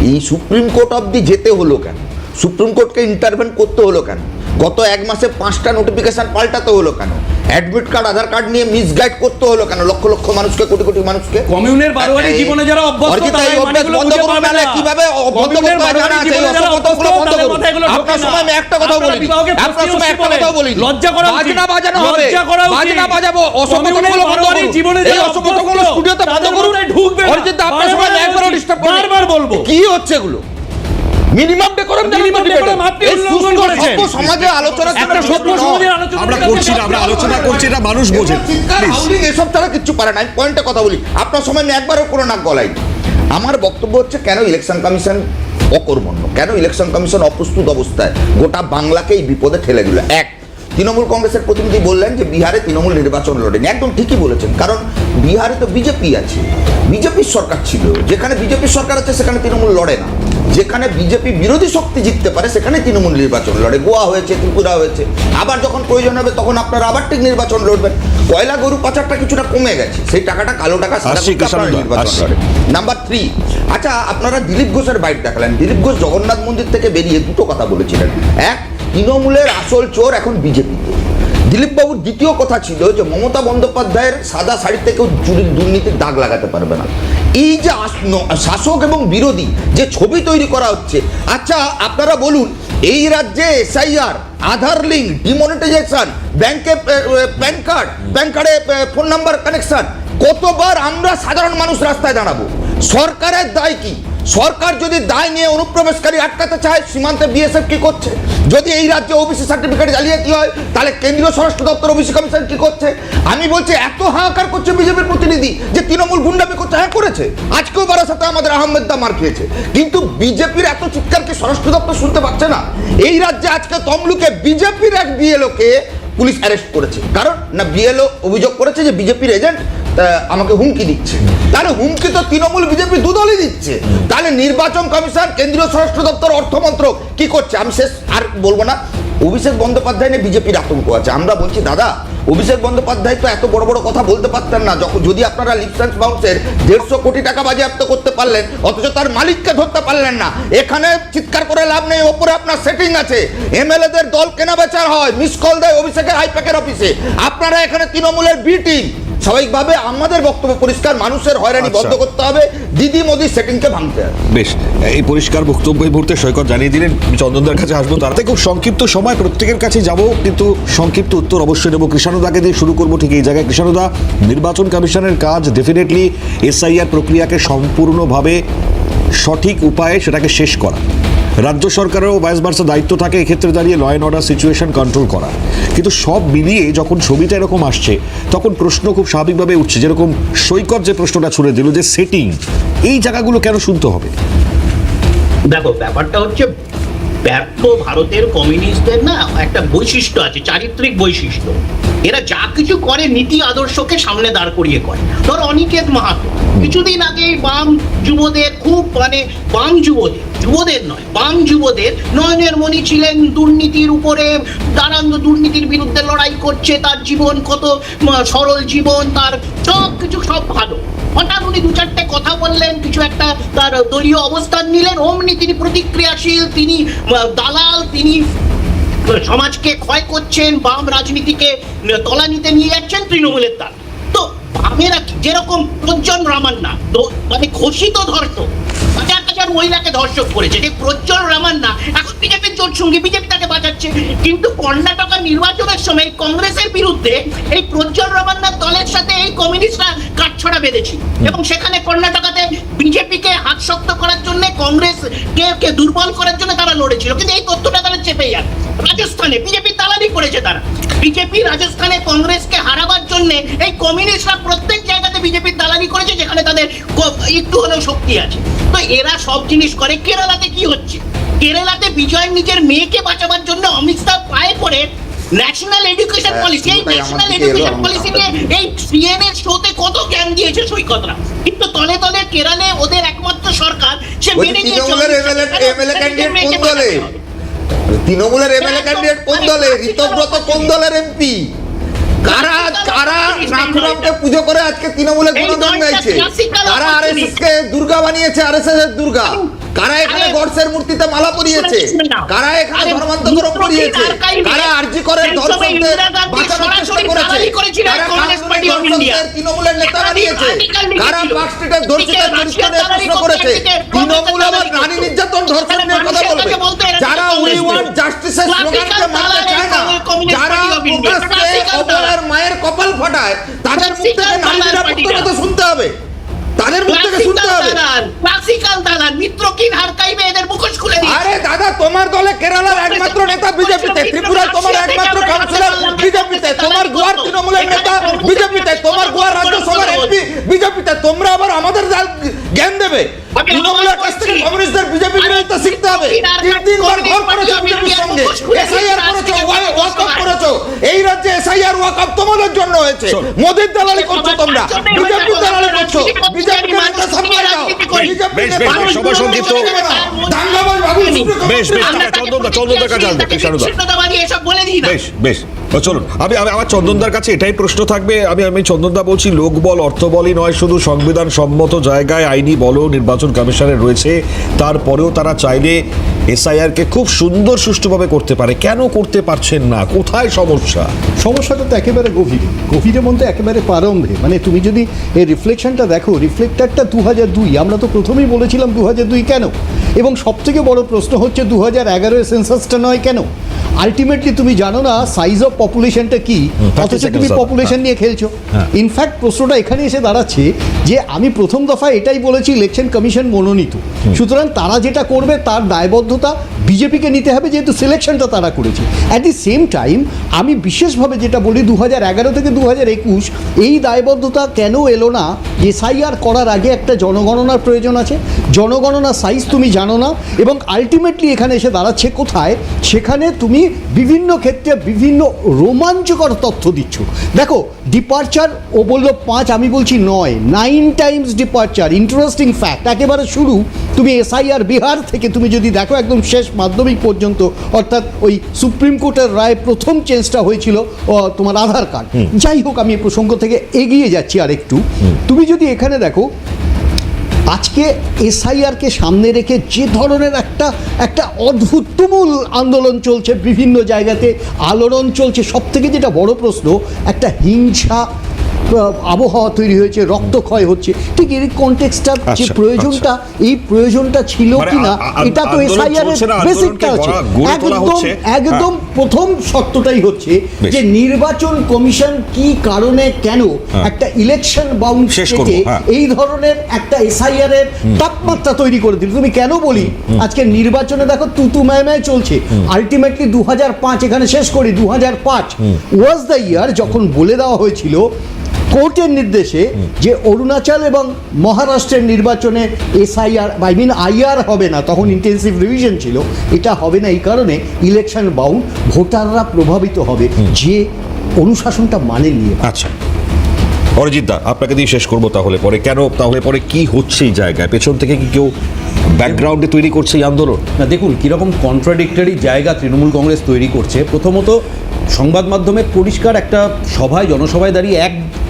এই সুপ্রিম কোর্ট অবধি যেতে হলো কেন? সুপ্রিম কোর্টকে ইন্টারভেন করতে হলো কেন? গত 1 মাসে 5টা নোটিফিকেশন পাল্টাতে হলো কেন? অ্যাডমিট কার্ড, আধার কার্ড নিয়ে মিসগাইড করতে হলো কেন লক্ষ লক্ষ মানুষকে, কোটি কোটি মানুষকে? কমিউনের বারোয়ারি জীবনে যারা অভ্যস্ত অর্জিতা, তারা এই এই অভ্যাস মানেগুলো বন্ধ বুঝে করুন, পাবে নাহলে না। কিভাবে বন্ধ কমিউনের করতে হয় জানা বারোয়ারি আছে, জীবনে এই যারা অসম্পদগুলো অভ্যস্ত বন্ধ তাদের করুন। মাথায় এগুলো ঢোকে আপনার না। সময় আমি একটা কথাও আপনারা বলি, বিবাহকে আপনার সময় একটা বলে, কথাও বলি, লজ্জা করা উচিত। বাজনা বাজানো হবে, লজ্জা করা উচিত। বাজনা বাজাবো, অসম্পদগুলো কমিউনের বন্ধ বারোয়ারি করুন। জীবনে এই যারা অসম্পদগুলো অভ্যস্ত স্টুডিওতে বন্ধ তাদের করুন। মাথায় ঢুকবে না। অর্জিতা, আপনার সময় আমি একবারও ডিস্টার্ব করিনি। বারবার বলবো। কি হচ্ছে এগুলো? মিনিমাম ডেকোরাম Minimum decorum আপনি উল্লঙ্ঘন করেছেন। সমাজে আলোচনার একটা সভ্য সমাজের আলোচনা আমরা করছি না, আমরা আলোচনা করছি, এটা মানুষ বোঝে। Please। এসব ছাড়া কিচ্ছু পারে না। আমি পয়েন্টে কথা বলি, আপনার সময় আমি একবারও কোনো নাক গলাই। আমার বক্তব্য হচ্ছে কেন ইলেকশন কমিশন অকর্মণ্য, কেন ইলেকশন কমিশন অপ্রস্তুত অবস্থায় গোটা বাংলাকে এই বিপদে ঠেলে দিল। এক, তৃণমূল কংগ্রেসের প্রতিনিধি বললেন যে বিহারে তৃণমূল নির্বাচন লড়েনি। একদম ঠিকই বলেছেন, কারণ বিহারে তো বিজেপি আছে, বিজেপির সরকার ছিল। যেখানে বিজেপির সরকার আছে সেখানে তৃণমূল লড়ে না। যেখানে বিজেপি বিরোধী শক্তি জিততে পারে সেখানে তৃণমূল নির্বাচন লড়ে। গোয়া হয়েছে, ত্রিপুরা হয়েছে, আবার যখন প্রয়োজন হবে তখন আপনারা আবার ঠিক নির্বাচন লড়বেন। কয়লা গরু পাচারটা কিছুটা কমে গেছে, সেই টাকাটা কালো টাকা সাদা আসছি, করতে আপনারা কৃষ্ণদা, নির্বাচন আসছি। লড়ে। নাম্বার 3, আচ্ছা আপনারা দিলীপ ঘোষের বাইট দেখালেন। দিলীপ ঘোষ জগন্নাথ মন্দির থেকে বেরিয়ে দুটো কথা বলেছিলেন। এক, তৃণমূলের আসল চোর এখন বিজেপিতে। দিলীপবাবুর দ্বিতীয় কথা ছিল যে মমতা বন্দ্যোপাধ্যায়ের সাদা শাড়ি থেকেও চুরির দুর্নীতির দাগ লাগাতে পারবে না। এই যে শাসক এবং বিরোধী যে ছবি তৈরি করা হচ্ছে, আচ্ছা আপনারা বলুন, এই রাজ্যে এসআইআর, আধার লিঙ্ক, ডিমনিটাইজেশন, ব্যাংকে প্যান কার্ডে ফোন নাম্বার কানেকশন, কতবার আমরা সাধারণ মানুষ রাস্তায় দাঁড়াবো? সরকারের দায় কি? সরকার যদি দায় নিয়ে অনুপ্রবেশকারী আটকাতে চায়, সীমান্তে বিএসএফ কি করছে? যদি এই রাজ্যে ওবিসি সার্টিফিকেট জালিয়াতি হয়, তাহলে কেন্দ্রীয় স্বরাষ্ট্র দপ্তর ওবিসি কমিশন কি করছে? আমি বলছি, এত হাহাকার করছে বিজেপির প্রতিনিধি যে তৃণমূল গুন্ডামি করছে। হ্যাঁ করেছে, আজকেও বারাসাতে আমাদের আহমেদ দা মার খেয়েছে, কিন্তু বিজেপির এত চিৎকার কি স্বরাষ্ট্র দপ্তর শুনতে পাচ্ছে না? এই রাজ্যে আজকে তমলুকে বিজেপির এক বিএলওকে পুলিশ অ্যারেস্ট করেছে, কারণ না বিএলও অভিযোগ করেছে যে বিজেপির এজেন্ট আমাকে হুমকি দিচ্ছে। তাহলে হুমকি তো তৃণমূল বিজেপি দুদলই দিচ্ছে। তাহলে নির্বাচন কমিশন, কেন্দ্রীয় স্বরাষ্ট্র দপ্তর, অর্থমন্ত্রক কি করছে? আমি শেষ আর বলবো না। অভিষেক বন্দ্যোপাধ্যায় নিয়ে বিজেপির আতঙ্ক আছে। আমরা বলছি দাদা, অভিষেক বন্দ্যোপাধ্যায় তো এত বড় বড় কথা বলতে পারতেন না, যদি আপনারা লিপসেন্স বাউন্সের 150 কোটি টাকা বাজেয়াপ্ত করতে পারলেন, অথচ তার মালিককে ধরতে পারলেন না। এখানে চিৎকার করে লাভ নেই, ওপরে আপনার সেটিং আছে, এমএলএদের দল কেনা বেচার হয়, মিস কল দেয় অভিষেকের হাইপ্যাকের অফিসে। আপনারা এখানে তৃণমূলের বি টিম। স্বাভাবিকভাবে আমাদের বক্তব্য পরিষ্কার, মানুষের হয়রানি আচ্ছা। বন্ধ করতে হবে, দিদি মোদির সেটিংকে ভাঙতে হবে। বেশ, এই পরিষ্কার বক্তব্য এই মুহূর্তে সৈকত জানিয়ে দিলেন। চন্দনদার কাছে আসবো, তার থেকে খুব সংক্ষিপ্ত সময় প্রত্যেকের কাছে যাব, কিন্তু সংক্ষিপ্ত উত্তর অবশ্যই নেব। কৃষ্ণদাকে দিয়ে শুরু করবো ঠিক এই জায়গায়। কৃষ্ণদা, নির্বাচন কমিশনের কাজ ডেফিনেটলি এসআইআর প্রক্রিয়াকে সম্পূর্ণভাবে সঠিক উপায়ে সেটাকে শেষ করা। রাজ্য সরকারেরও ভাইস ভার্সা দায়িত্ব থাকে এক্ষেত্রে দাঁড়িয়ে law and order situation control করা। কিন্তু সব মিলিয়ে যখন ছবিটা এরকম আসছে, তখন প্রশ্ন খুব স্বাভাবিকভাবে উঠছে, যেরকম সৈকত যে প্রশ্নটা ছুড়ে দিল যে সেটিং, এই জায়গাগুলো কেন শুনতে হবে? দেখো, ব্যাপারটা হচ্ছে ব্যর্থ ভারতের কমিউনিস্টদের না একটা বৈশিষ্ট্য আছে, চারিত্রিক বৈশিষ্ট্য। এরা যা কিছু করে নীতি আদর্শকে সামনে দাঁড় করিয়ে করে। ধর অনিকেত মাহাতো কিছুদিন আগে বাম যুবদের খুব বাম যুবদের নয়, বাম যুবদের নয়নের মণি ছিলেন, দুর্নীতির উপরে দুর্নীতির বিরুদ্ধে লড়াই করছে, তার জীবন কত সরল জীবন, তার সব কিছু সব ভালো। হঠাৎ উনি 2-4টে কথা বললেন, কিছু একটা তার দলীয় অবস্থান নিলেন, অমনি তিনি প্রতিক্রিয়াশীল, তিনি দালাল, তিনি সমাজকে ক্ষয় করছেন, বাম রাজনীতিকে তলানিতে নিয়ে যাচ্ছেন তৃণমূলের দ্বারা। তো বামেরা যেরকম প্রজ্জন রামান্না ঘোষিত ধর্ষক, 1000 মহিলাকে ধর্ষক করেছে, যে প্রজ্জন রামান্না এখন বিজেপির জোট সঙ্গী, বিজেপি তাকে বাঁচাচ্ছে। কিন্তু কর্ণাটকের নির্বাচনের সময় কংগ্রেসের বিরুদ্ধে এই প্রজ্জন রামান্নার দলের সাথে এই কমিউনিস্টরা কাঠছড়া বেঁধেছিল, এবং সেখানে কর্ণাটকাতে বিজেপিকে হাত শক্ত করার জন্য, কংগ্রেসকে দুর্বল করার জন্য তারা লড়েছিল। কিন্তু এই তথ্যটা তারা চেপে যান। রাজস্থানে বিজেপি দালালি করেছে, বিজেপি রাজস্থানে কংগ্রেসকে হারাবার জন্য এই কমিউনিস্টরা প্রত্যেক জায়গাতে বিজেপির দালালি করেছে, যেখানে তাদের একটু হলেও শক্তি আছে। তো এরা সব জিনিস করে। কেরালাতে কি হচ্ছে? কেরালাতে বিজয় নিজের মেয়েকে বাঁচাবার জন্য অমিত শাহ পায়ে পড়ে ন্যাশনাল এডুকেশন পলিসি, এই ন্যাশনাল এডুকেশন পলিসি নিয়ে এই সিএনএন শোতে কত জ্ঞান দিয়েছে সৈকতরা। কিন্তু তলে তলে কেরালে ওদের একমাত্র সরকার, সে মেনে নিয়েছে তৃণমূলের এমএলএ ক্যান্ডিডেট কোন দলে? ঋতব্রত কোন দলের এমপি? কারা নাথুরামকে পুজো করে আজকে তৃণমূলের গুণগান গাইছে? কারা আরএসএস কে দুর্গা বানিয়েছে, আরএসএস এর দুর্গা? কারা এখানে গডসের মূর্তিতে মালা পরিয়েছে, কারা এখানে ধর্মান্তকরণ করিয়েছে, কারা আরজি করের ধর্ষকদের বাঁচানোর চেষ্টা করেছে, কারা ধর্ষকদের তৃণমূলের নেতারা দিয়েছে, কারা পার্ক স্ট্রিটের ধর্ষিতের চরিত্র নিয়ে প্রশ্ন করেছে। তৃণমূল আবার নারী নির্যাতন ধর্ষণ নিয়ে কথা বলবে। যারা উই ওয়ান্ট জাস্টিসের স্লোগানকে মানতে চায় না, যারা প্রকাশ্যে অপরার মায়ের কপাল ফাটায়, তাদের মুখ থেকে নারী নিরাপত্তার কথা শুনতে হবে, তাদের মুখ থেকে শুনতে হবে। ক্লাসিক্যাল দালাল মিত্রকিন আর্কাইভে এদের মুখোশ খুলে দিয়েছে। আরে দাদা, তোমার দলে কেরালার একমাত্র নেতা বিজেপিতে, ত্রিপুরায় তোমার একমাত্র কাউন্সিলর বিজেপিতে, তোমার গোয়ার তৃণমূলের নেতা বিজেপিতে, তোমার গোয়ার রাজ্যসভার এমপি বিজেপিতে। তোমরা আবার আমাদের জ্ঞান দেবে? তৃণমূলের কাছ থেকে কমিউনিস্টদের বিজেপি বিরোধিতা শিখতে হবে। 3 বার ঘর করেছো বিজেপির সঙ্গে, এসআইআর করেছো, ওয়াকআপ করেছো। এই রাজ্যে এসআইআর ওয়াকআপ তোমাদের জন্য হয়েছে। মোদির দালালি করছো তোমরা, বিজেপির দালালি করছো। বিজেপিকে নেতা সামনে দাও। বেশ, সবার সংক্ষিপ্ত। দাঙ্গাবাজ বাবু বেশ, চন্দনদার কাছে আসবো, কৃষ্ণদা। বেশ, চলুন, আমি আমার চন্দনদার কাছে এটাই প্রশ্ন থাকবে। আমি চন্দনদা বলছি, লোকবল অর্থবলই নয়, শুধু সংবিধান সম্মত জায়গায় আইনি বলও নির্বাচন কমিশনের রয়েছে, তারপরেও তারা চাইলে এসআইআরকে খুব সুন্দর সুষ্ঠুভাবে করতে পারে। কেন করতে পারছেন না? কোথায় সমস্যা? সমস্যাটা তো একেবারে গভীরের মধ্যে একেবারে প্রারম্ভে। মানে তুমি যদি এই রিফ্লেকশনটা দেখো, রিফ্লেক্টারটা 2002। আমরা তো প্রথমেই বলেছিলাম 2002 কেন, এবং সবথেকে বড় প্রশ্ন হচ্ছে 2011 সেন্সাসটা নয় কেন। আলটিমেটলি তুমি জানো না সাইজ অফ পপুলেশনটা কি, অথচ তুমি পপুলেশন নিয়ে খেলছো। ইনফ্যাক্ট প্রশ্নটা এখানে এসে দাঁড়াচ্ছে যে আমি প্রথম দফা এটাই বলেছি, ইলেকশন কমিশন মনোনীত, সুতরাং তারা যেটা করবে তার দায়বদ্ধতা বিজেপিকে নিতে হবে, যেহেতু সিলেকশনটা তারা করেছে। অ্যাট দি সেম টাইম আমি বিশেষভাবে যেটা বলি, 2011 থেকে 2021 এই দায়বদ্ধতা কেন এলো না? এসআইআর করার আগে একটা জনগণনার প্রয়োজন আছে। জনগণনার সাইজ তুমি জানো না, এবং আলটিমেটলি এখানে এসে দাঁড়াচ্ছে কোথায়? সেখানে তুমি বিভিন্ন ক্ষেত্রে বিভিন্ন রোমাঞ্চকর তথ্য দিচ্ছ। দেখো, ডিপার্চার ও বললো 5, আমি বলছি 9 টাইমস ডিপার্চার। ইন্টারেস্টিং ফ্যাক্ট, একেবারে শুরু তুমি এসআইআর বিহার থেকে তুমি যদি দেখো একদম শেষ মাধ্যমিক পর্যন্ত, অর্থাৎ ওই সুপ্রিম কোর্টের রায় প্রথম চেঞ্জটা হয়েছিল তোমার আধার কার্ড। যাই হোক, আমি এই প্রসঙ্গ থেকে এগিয়ে যাচ্ছি আর একটু। তুমি যদি এখানে দেখো, আজকে এসআইআরকে সামনে রেখে যে ধরনের একটা অদ্ভুত তুমুল আন্দোলন চলছে, বিভিন্ন জায়গাতে আলোড়ন চলছে, সব থেকে যেটা বড় প্রশ্ন, একটা হিংসা আবহাওয়া তৈরি হয়েছে, রক্তক্ষয় হচ্ছে। ঠিক এই কনটেক্সটার যে প্রয়োজনটা, এই প্রয়োজনটা ছিল কিনা, এটা তো এসআইআর এর বেসিকটা আছে। একদম প্রথম সত্যটাই হচ্ছে যে নির্বাচন কমিশন কি কারণে কেন একটা ইলেকশন বাউন্ড থেকে এই ধরনের একটা এসআইআর এর তাপমাত্রা তৈরি করে দিল। তুমি কেন বলি, আজকে নির্বাচনে দেখো তুতু ম্যায় চলছে। আলটিমেটলি 2005, এখানে শেষ করি, 2005 ওয়াজ দ্য ইয়ার যখন বলে দেওয়া হয়েছিল কোর্টের নির্দেশে যে অরুণাচল এবং মহারাষ্ট্রের নির্বাচনে এসআইআর আইআর হবে না, তখন ইন্টেন্সিভ রিভিশন ছিল, এটা হবে না এই কারণে ইলেকশন বাউন্ড, ভোটাররা প্রভাবিত হবে যে অনুশাসনটা মানে নিয়ে। আচ্ছা, অরিজিৎ দা, আপনাকে দিয়ে শেষ করবো তাহলে। পরে কি হচ্ছে এই জায়গায়? পেছন থেকে কি কেউ ব্যাকগ্রাউন্ডে তৈরি করছে এই আন্দোলন? না, দেখুন কীরকম কন্ট্রাডিক্টরি জায়গা তৃণমূল কংগ্রেস তৈরি করছে। প্রথমত, সংবাদ মাধ্যমে পরিষ্কার একটা জনসভায় দাঁড়িয়ে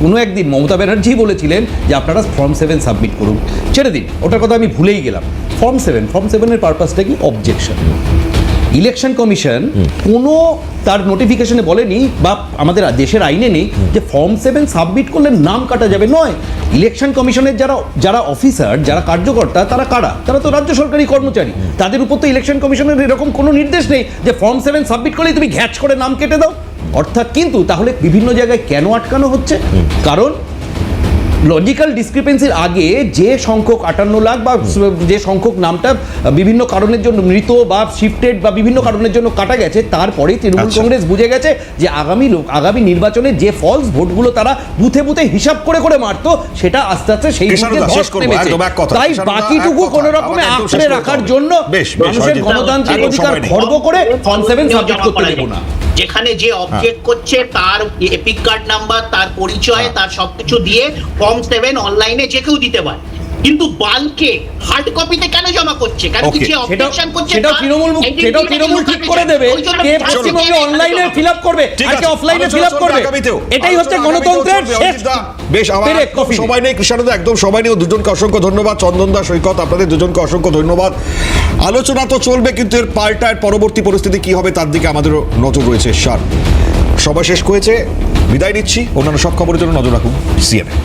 কোনো একদিন মমতা ব্যানার্জি বলেছিলেন যে আপনারা ফর্ম 7 সাবমিট করুন। ছেড়ে দিন, ওটার কথা আমি ভুলেই গেলাম। ফর্ম 7-এর পারপাসটা কি? অবজেকশন। ইলেকশন কমিশন কোনো তার নোটিফিকেশনে বলেনি বা আমাদের দেশের আইনে নেই যে ফর্ম 7 সাবমিট করলে নাম কাটা যাবে। নয়, ইলেকশন কমিশনের যারা অফিসার, যারা কার্যকর্তা, তারা কারা? তারা তো রাজ্য সরকারি কর্মচারী। তাদের উপর তো ইলেকশন কমিশনের এরকম কোনো নির্দেশ নেই যে ফর্ম 7 সাবমিট করলেই তুমি ঘ্যাচ করে নাম কেটে দাও। অর্থাৎ কিন্তু তাহলে বিভিন্ন জায়গায় কেন আটকানো হচ্ছে? কারণ লজিক্যাল ডিসক্রিপেন্সির আগে যে সংখ্যক 58 লাখ বা যে সংখ্যক নামটা বিভিন্ন কারণের জন্য মৃত বা শিফটেড বা বিভিন্ন কারণের জন্য কাটা গেছে, তারপরেই তৃণমূল কংগ্রেস বুঝে গেছে যে আগামী নির্বাচনে যে ফলস ভোটগুলো তারা বুথে বুথে হিসাব করে করে মারতো, সেটা আস্তে আস্তে সেই তাই বাকিটুকু কোনো রকমে আঁকড়ে রাখার জন্য মানুষের গণতান্ত্রিক অধিকার খর্ব করে ফর্ম 7 সাবমিট করতে দেব না। যেখানে যে অবজেক্ট করছে তার এপিক কার্ড নাম্বার, তার পরিচয়, তার সবকিছু দিয়ে ফর্ম 7 অনলাইনে যে কেউ দিতে পারে। কিন্তু বালকে হার্ড কপিতে কেন জমা করছে? কারণ Okay. কিছু অবজেকশন করছে, সেটাও তার তৃণমূল identity সেটাও তৃণমূল ঠিক করে দেবে ওই জন্য কে হার্ড পশ্চিমবঙ্গে কপিতে অনলাইনে জমা ফিল আপ করবে ঠিক আর আছে, কে অফলাইনে আলোচনা ফিল আপ চলবে করবে। আগামীতেও। এটাই হচ্ছে আলোচনা গণতন্ত্রের আগামীতেও শেষ চলবে, অজিতদা। বেশ, আমার পেরেক একদম কফিনে। সময় নেই কৃষ্ণানন্দ, একদম সময় নেই। দুজনকে অসংখ্য ধন্যবাদ, চন্দনদা, সৈকত, আপনাদের দুজনকে অসংখ্য ধন্যবাদ। আলোচনা তো চলবে, কিন্তু এর পাল্টা এর পরবর্তী পরিস্থিতি কি হবে তার দিকে আমাদেরও নজর রয়েছে। সবাই শেষ হয়েছে, বিদায় নিচ্ছি। অন্যান্য সব খবরের জন্য নজর রাখুন CNN।